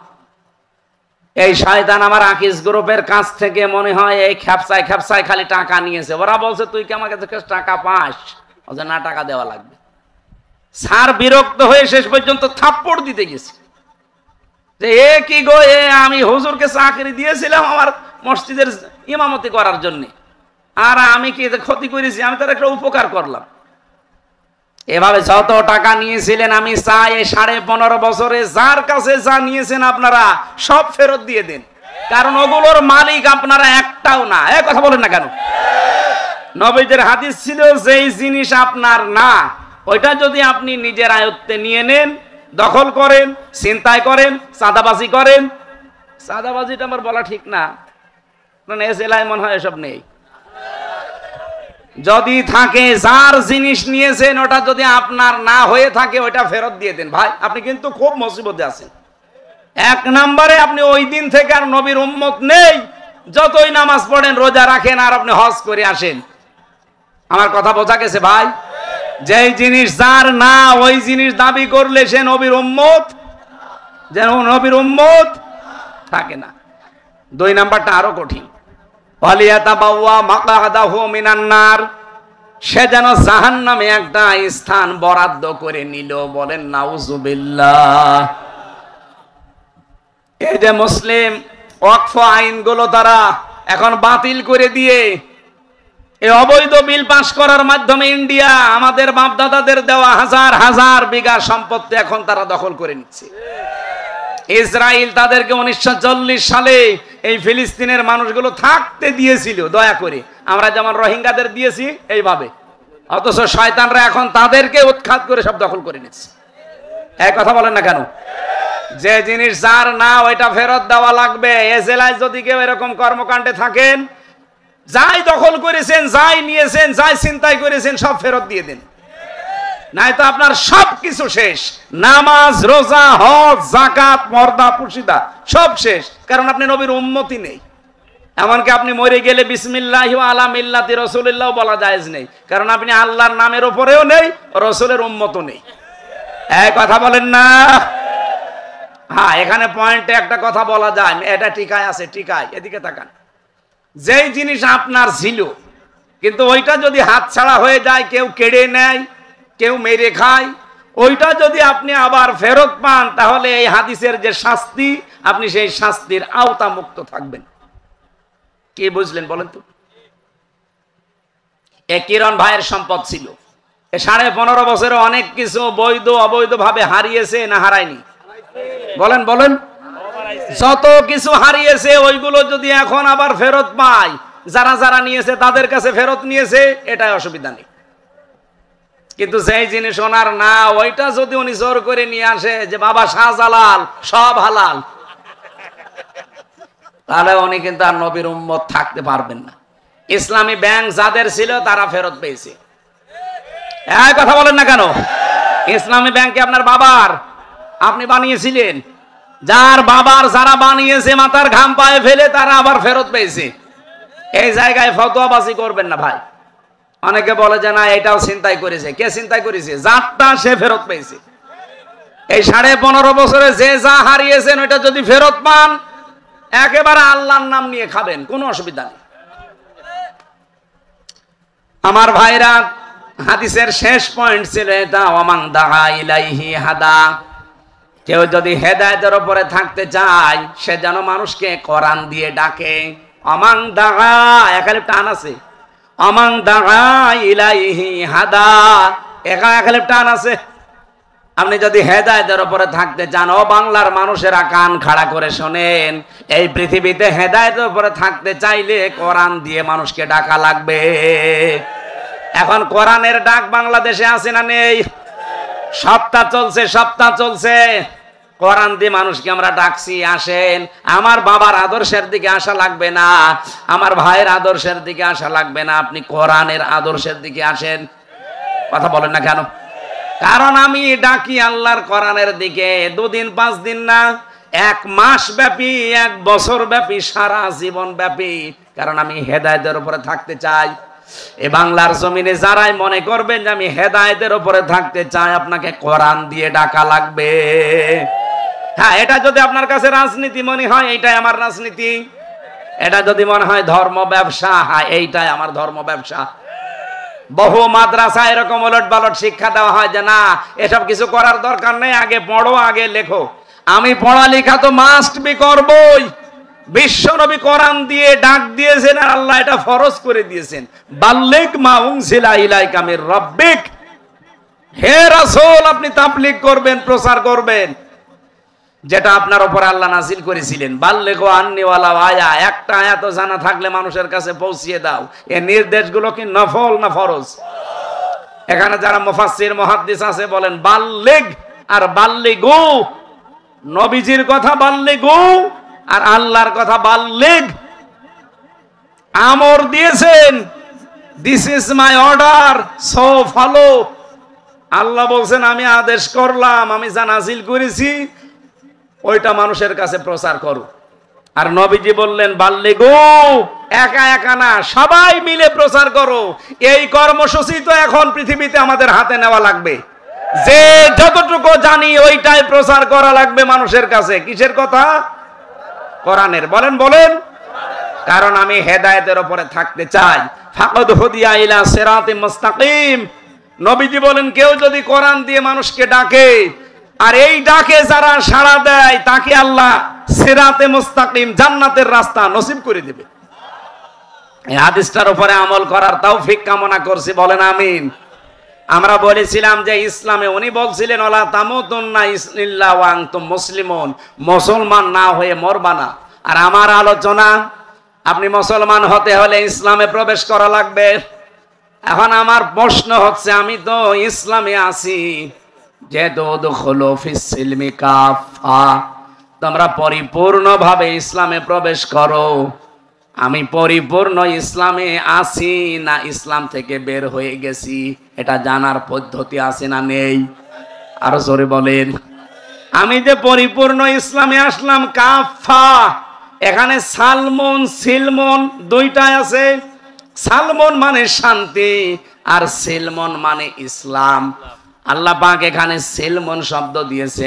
এই শয়তান আমার আকিস গ্রুপের কাছ থেকে মনে হয় এই খ্যাপসায় খ্যাপসায় খালি টাকা নিয়েছে। ওরা বলছে তুই কি আমাকে টাকা পাস? বলছে না, টাকা দেওয়া লাগবে। স্যার বিরক্ত হয়ে শেষ পর্যন্ত থাপ্পড় দিতে গেছে যে এ কি গো, আমি হুজুরকে চাকরি দিয়েছিলাম, আমার মসজিদের ইমামতি করার জন্য। আর আমি কি ক্ষতি করেছি? আমি তার একটা উপকার করলাম। এভাবে যত টাকা নিয়েছিলেন আমি চাই 15.5 বছরে যার কাছে যা নিয়েছেন আপনারা সব ফেরত দিয়ে দেন, কারণ ওগুলোর মালিক আপনারা একটাও না। কথা বলেন না কেন? নবীদের হাদিস ছিল, যেই জিনিস আপনার না ওইটা যদি আপনি নিজের আয়ত্তে নিয়ে নেন, দখল করেন, ছিনতাই করেন, চাঁদাবাজি করেন। চাঁদাবাজিটা আমার বলা ঠিক না, কারণ এ জেলায় মনে হয় এসব নেই। যদি থাকে, যার জিনিস নিয়েছেন ওটা যদি আপনার না হয়ে থাকে ওইটা ফেরত দিয়ে দেন। ভাই আপনি কিন্তু খুব মুসিবতে আছেন। 1 নম্বরে আপনি ওই দিন থেকে আর নবীর উম্মত নেই, যতই নামাজ পড়েন, রোজা রাখেন, আর আপনি হজ করে আসেন। আমার কথা বোঝা গেছে ভাই? যেই জিনিস যার না ওই জিনিস দাবি করলে সে নবীর উম্মত, যেন নবীর উম্মত থাকে না। 2 নাম্বারটা আরো কঠিন, সে যেন জাহান্নামে একটা স্থান বরাদ্দ করে নিল। বলেন নাউজুবিল্লাহ। এই যে মুসলিম ওয়াকফ আইনগুলো তারা এখন বাতিল করে দিয়ে এই অবৈধ বিল পাস করার মাধ্যমে ইন্ডিয়া আমাদের বাপদাদাদের দেওয়া হাজার হাজার বিঘা সম্পত্তি এখন তারা দখল করে নিচ্ছে। ইসরায়েল তাদেরকে 1940 সালে এই ফিলিস্তিনের মানুষগুলো থাকতে দিয়েছিল দয়া করে, আমরা যেমন রোহিঙ্গাদের দিয়েছি এইভাবে, অথচ শয়তানরা এখন তাদেরকে উৎখাত করে সব দখল করে নিচ্ছে। এই কথা বলেন না কেন? যে জিনিস যার না ওইটা ফেরত দেওয়া লাগবে। এ জেলায় যদি কেউ এরকম কর্মকাণ্ডে থাকেন, যাই দখল করেছেন, যাই নিয়েছেন, যাই চিন্তাই করেছেন সব ফেরত দিয়ে দেন, নাই তো আপনার সব কিছু শেষ। নামাজ, রোজা, হজ, যাকাত, পর্দা, পুশিদা সব শেষ, কারণ আপনি নবীর উম্মতি নেই। এমনকি আপনি মরে গেলে বিসমিল্লাহি ওয়া আলা মিল্লাতি রাসূলিল্লাহ বলা জায়েজ নেই, কারণ আপনি আল্লাহর নামের উপরেও নেই, রাসূলের উম্মতও নেই। এই কথা বলেন না? হ্যাঁ, এখানে পয়েন্টে একটা কথা বলা যায়, এটা টিকায় আছে, টিকায়। এদিকে তাকান। যেই জিনিস আপনার ছিল, কিন্তু ওইটা যদি হাতছাড়া হয়ে যায়, কেউ কেড়ে নেয়, কেউ মেরে খায়, ওইটা যদি আপনি আবার ফেরত পান, তাহলে এই হাদিসের যে শাস্তি, আপনি সেই শাস্তির আওতা মুক্ত থাকবেন। কি বুঝলেন বলেন তো? এ কিরণ ভাইয়ের সম্পদ ছিল, 15.5 বছরে অনেক কিছু বৈধ অবৈধ ভাবে হারিয়েছে না হারায়নি? বলেন বলেন। যত কিছু হারিয়েছে ওইগুলো যদি এখন আবার ফেরত পায়, যারা যারা নিয়েছে তাদের কাছে ফেরত নিয়েছে, এটাই অসুবিধা নেই। কিন্তু যেই জিনিস ওনার না, ওইটা যদি উনি জোর করে নিয়ে আসে যে বাবা শাহজালাল সব হালাল, তাহলে উনি কিন্তু আর নবীর উম্মত থাকতে পারবেন না। ইসলামী ব্যাংক যাদের ছিল তারা ফেরত পেয়েছে। এই কথা বলেন না কেন? ইসলামী ব্যাংকে আপনার বাবার, আপনি বানিয়েছিলেন, যার বাবার যারা বানিয়েছে মাথার ঘাম পায়ে ফেলে তারা আবার ফেরত পেয়েছে। এই জায়গায় ফতোয়াবাজি করবেন না ভাই। অনেকে বলে যে না এটাও চিন্তাই করেছে। কে চিন্তাই করেছে? যারটা সে ফেরত পেয়েছে। এই 15.5 বছরে যে যা হারিয়েছেন ওইটা যদি ফেরত পান, একেবারে আল্লাহর নাম নিয়ে খাবেন, কোনো অসুবিধা নেই। আমার ভাইরা, হাদিসের শেষ পয়েন্ট ছিল এটা, ওয়ামান দাআ ইলাইহি হাদা। কেউ যদি হেদায়েতের উপরে থাকতে চায়, সে যেন মানুষকে কোরআন দিয়ে ডাকে। ওয়ামান দাআ, এখানে টান আছে, ওয়ামান দাআ ইলাইহি হাদা, এখানে টান আছে। আপনি যদি হেদায়েতের উপরে থাকতে চান, ও বাংলার মানুষেরা কান খাড়া করে শোনেন, এই পৃথিবীতে হেদায়েতের উপরে থাকতে চাইলে কোরআন দিয়ে মানুষকে ডাকা লাগবে। এখন কোরআনের ডাক বাংলাদেশে আছে না নেই? সপ্তাহ চলছে, কোরআন দিয়ে মানুষকে আমরা ডাকছি, আসেন। আমার বাবার আদর্শের দিকে আসা লাগবে না, আমার ভাইয়ের আদর্শের দিকে আসা লাগবে না, আপনি কোরআনের আদর্শের দিকে আসেন। কথা বলেন না কেন? কারণ আমি ডাকি আল্লাহর কোরআনের দিকে। 2 দিন 5 দিন না, 1 মাস ব্যাপী, 1 বছর ব্যাপী, সারা জীবন ব্যাপী, কারণ আমি হেদায়েতের উপরে থাকতে চাই। এ বাংলার জমিনে যারাই মনে করবেন যে আমি হেদায়েতের উপরে থাকতে চাই, আপনাকে কোরআন দিয়ে ডাকা লাগবে। হ্যাঁ, এটা যদি আপনার কাছে রাজনীতি মনে হয়, এইটাই আমার রাজনীতি। এটা যদি মনে হয় ধর্ম ব্যবসা, হ্যাঁ এইটাই আমার ধর্ম ব্যবসা। বহু মাদ্রাসা এরকম ওলট পালট শিক্ষা দেওয়া হয় যে না এসব কিছু করার দরকার নেই, আগে পড়ো, আগে লেখো। আমি পড়ালেখা তো মাস্ট বি করবই, বিশ্বনবী কোরআন দিয়ে ডাক দিয়েছেন আর আল্লাহ এটা ফরজ করে দিয়েছেন, বাল্লিগ মা উনজিলা ইলাইকা মির রাব্বিক। হে রাসূল, আপনি তাবলীগ করবেন, প্রচার করবেন যেটা আপনার উপর আল্লাহ নাযিল করেছিলেন। বাল্লিগু আন্নী ওয়ালাউ আয়া, একটা আয়াত জানা থাকলে মানুষের কাছে পৌঁছিয়ে দাও। এই নির্দেশগুলো কি নফল না ফরজ? এখানে যারা মুফাসসির মুহাদ্দিস আছে বলেন বাল্লিগ আর বাল্লিগু, নবীজির কথা বাল্লিগু আর আল্লাহর কথা বাল্লিগ। আমর দিয়েছেন, this is my order, so follow. Allah বলছেন আমি আদেশ করলাম, আমি যা নাযিল করেছি ওইটা মানুষের কাছে প্রচার করো। আর নবীজি বললেন বাল্লিগু, একা একা না, সবাই মিলে প্রচার করো। এই কর্মসূচি তো এখন পৃথিবীতে আমাদের হাতে নেওয়া লাগবে, যে যতটুকু জানি ওইটাই প্রচার করা লাগবে মানুষের কাছে। কিসের কথা? কোরআনের। বলেন বলেন। কারণ আমি হেদায়েতের উপরে থাকতে চাই। ফাকাদ হুদিয়া ইলা সিরাতিম মুস্তাকিম। নবীজি বলেন কেউ যদি কোরআন দিয়ে মানুষকে ডাকে আর এই ডাকে যারা সাড়া দেয় তাকে আল্লাহ সিরাতে মুস্তাকিম, জান্নাতের রাস্তা নসিব করে দেবে। এই হাদিসটার উপরে আমল করার তৌফিক কামনা করছি, বলেন আমিন। আমরা বলেছিলাম যে ইসলামে উনি বলছিলেন ওয়ালা তামুতুন্না ইল্লা ওয়া আনতুম মুসলিমুন, মুসলমান না হয়ে মরবা না। আর আমার আলোচনা, আপনি মুসলমান হতে হলে ইসলামে প্রবেশ করা লাগবে। এখন আমার প্রশ্ন হচ্ছে, আমি তো ইসলামে আছি, যে দুখুলু ফিস সিলমি কাফা, তোমরা পরিপূর্ণভাবে ইসলামে প্রবেশ করো। আমি পরিপূর্ণ ইসলামে আছি না ইসলাম থেকে বের হয়ে গেছি, এটা জানার পদ্ধতি আছে না নেই? আরো জোরে বলেন। আমি যে পরিপূর্ণ ইসলামে আসলাম কাফা, এখানে সালমন সিলমন দুইটাই আছে। সালমন মানে শান্তি আর সিলমন মানে ইসলাম। আল্লাহ পাক এখানে সিলমন শব্দ দিয়েছে।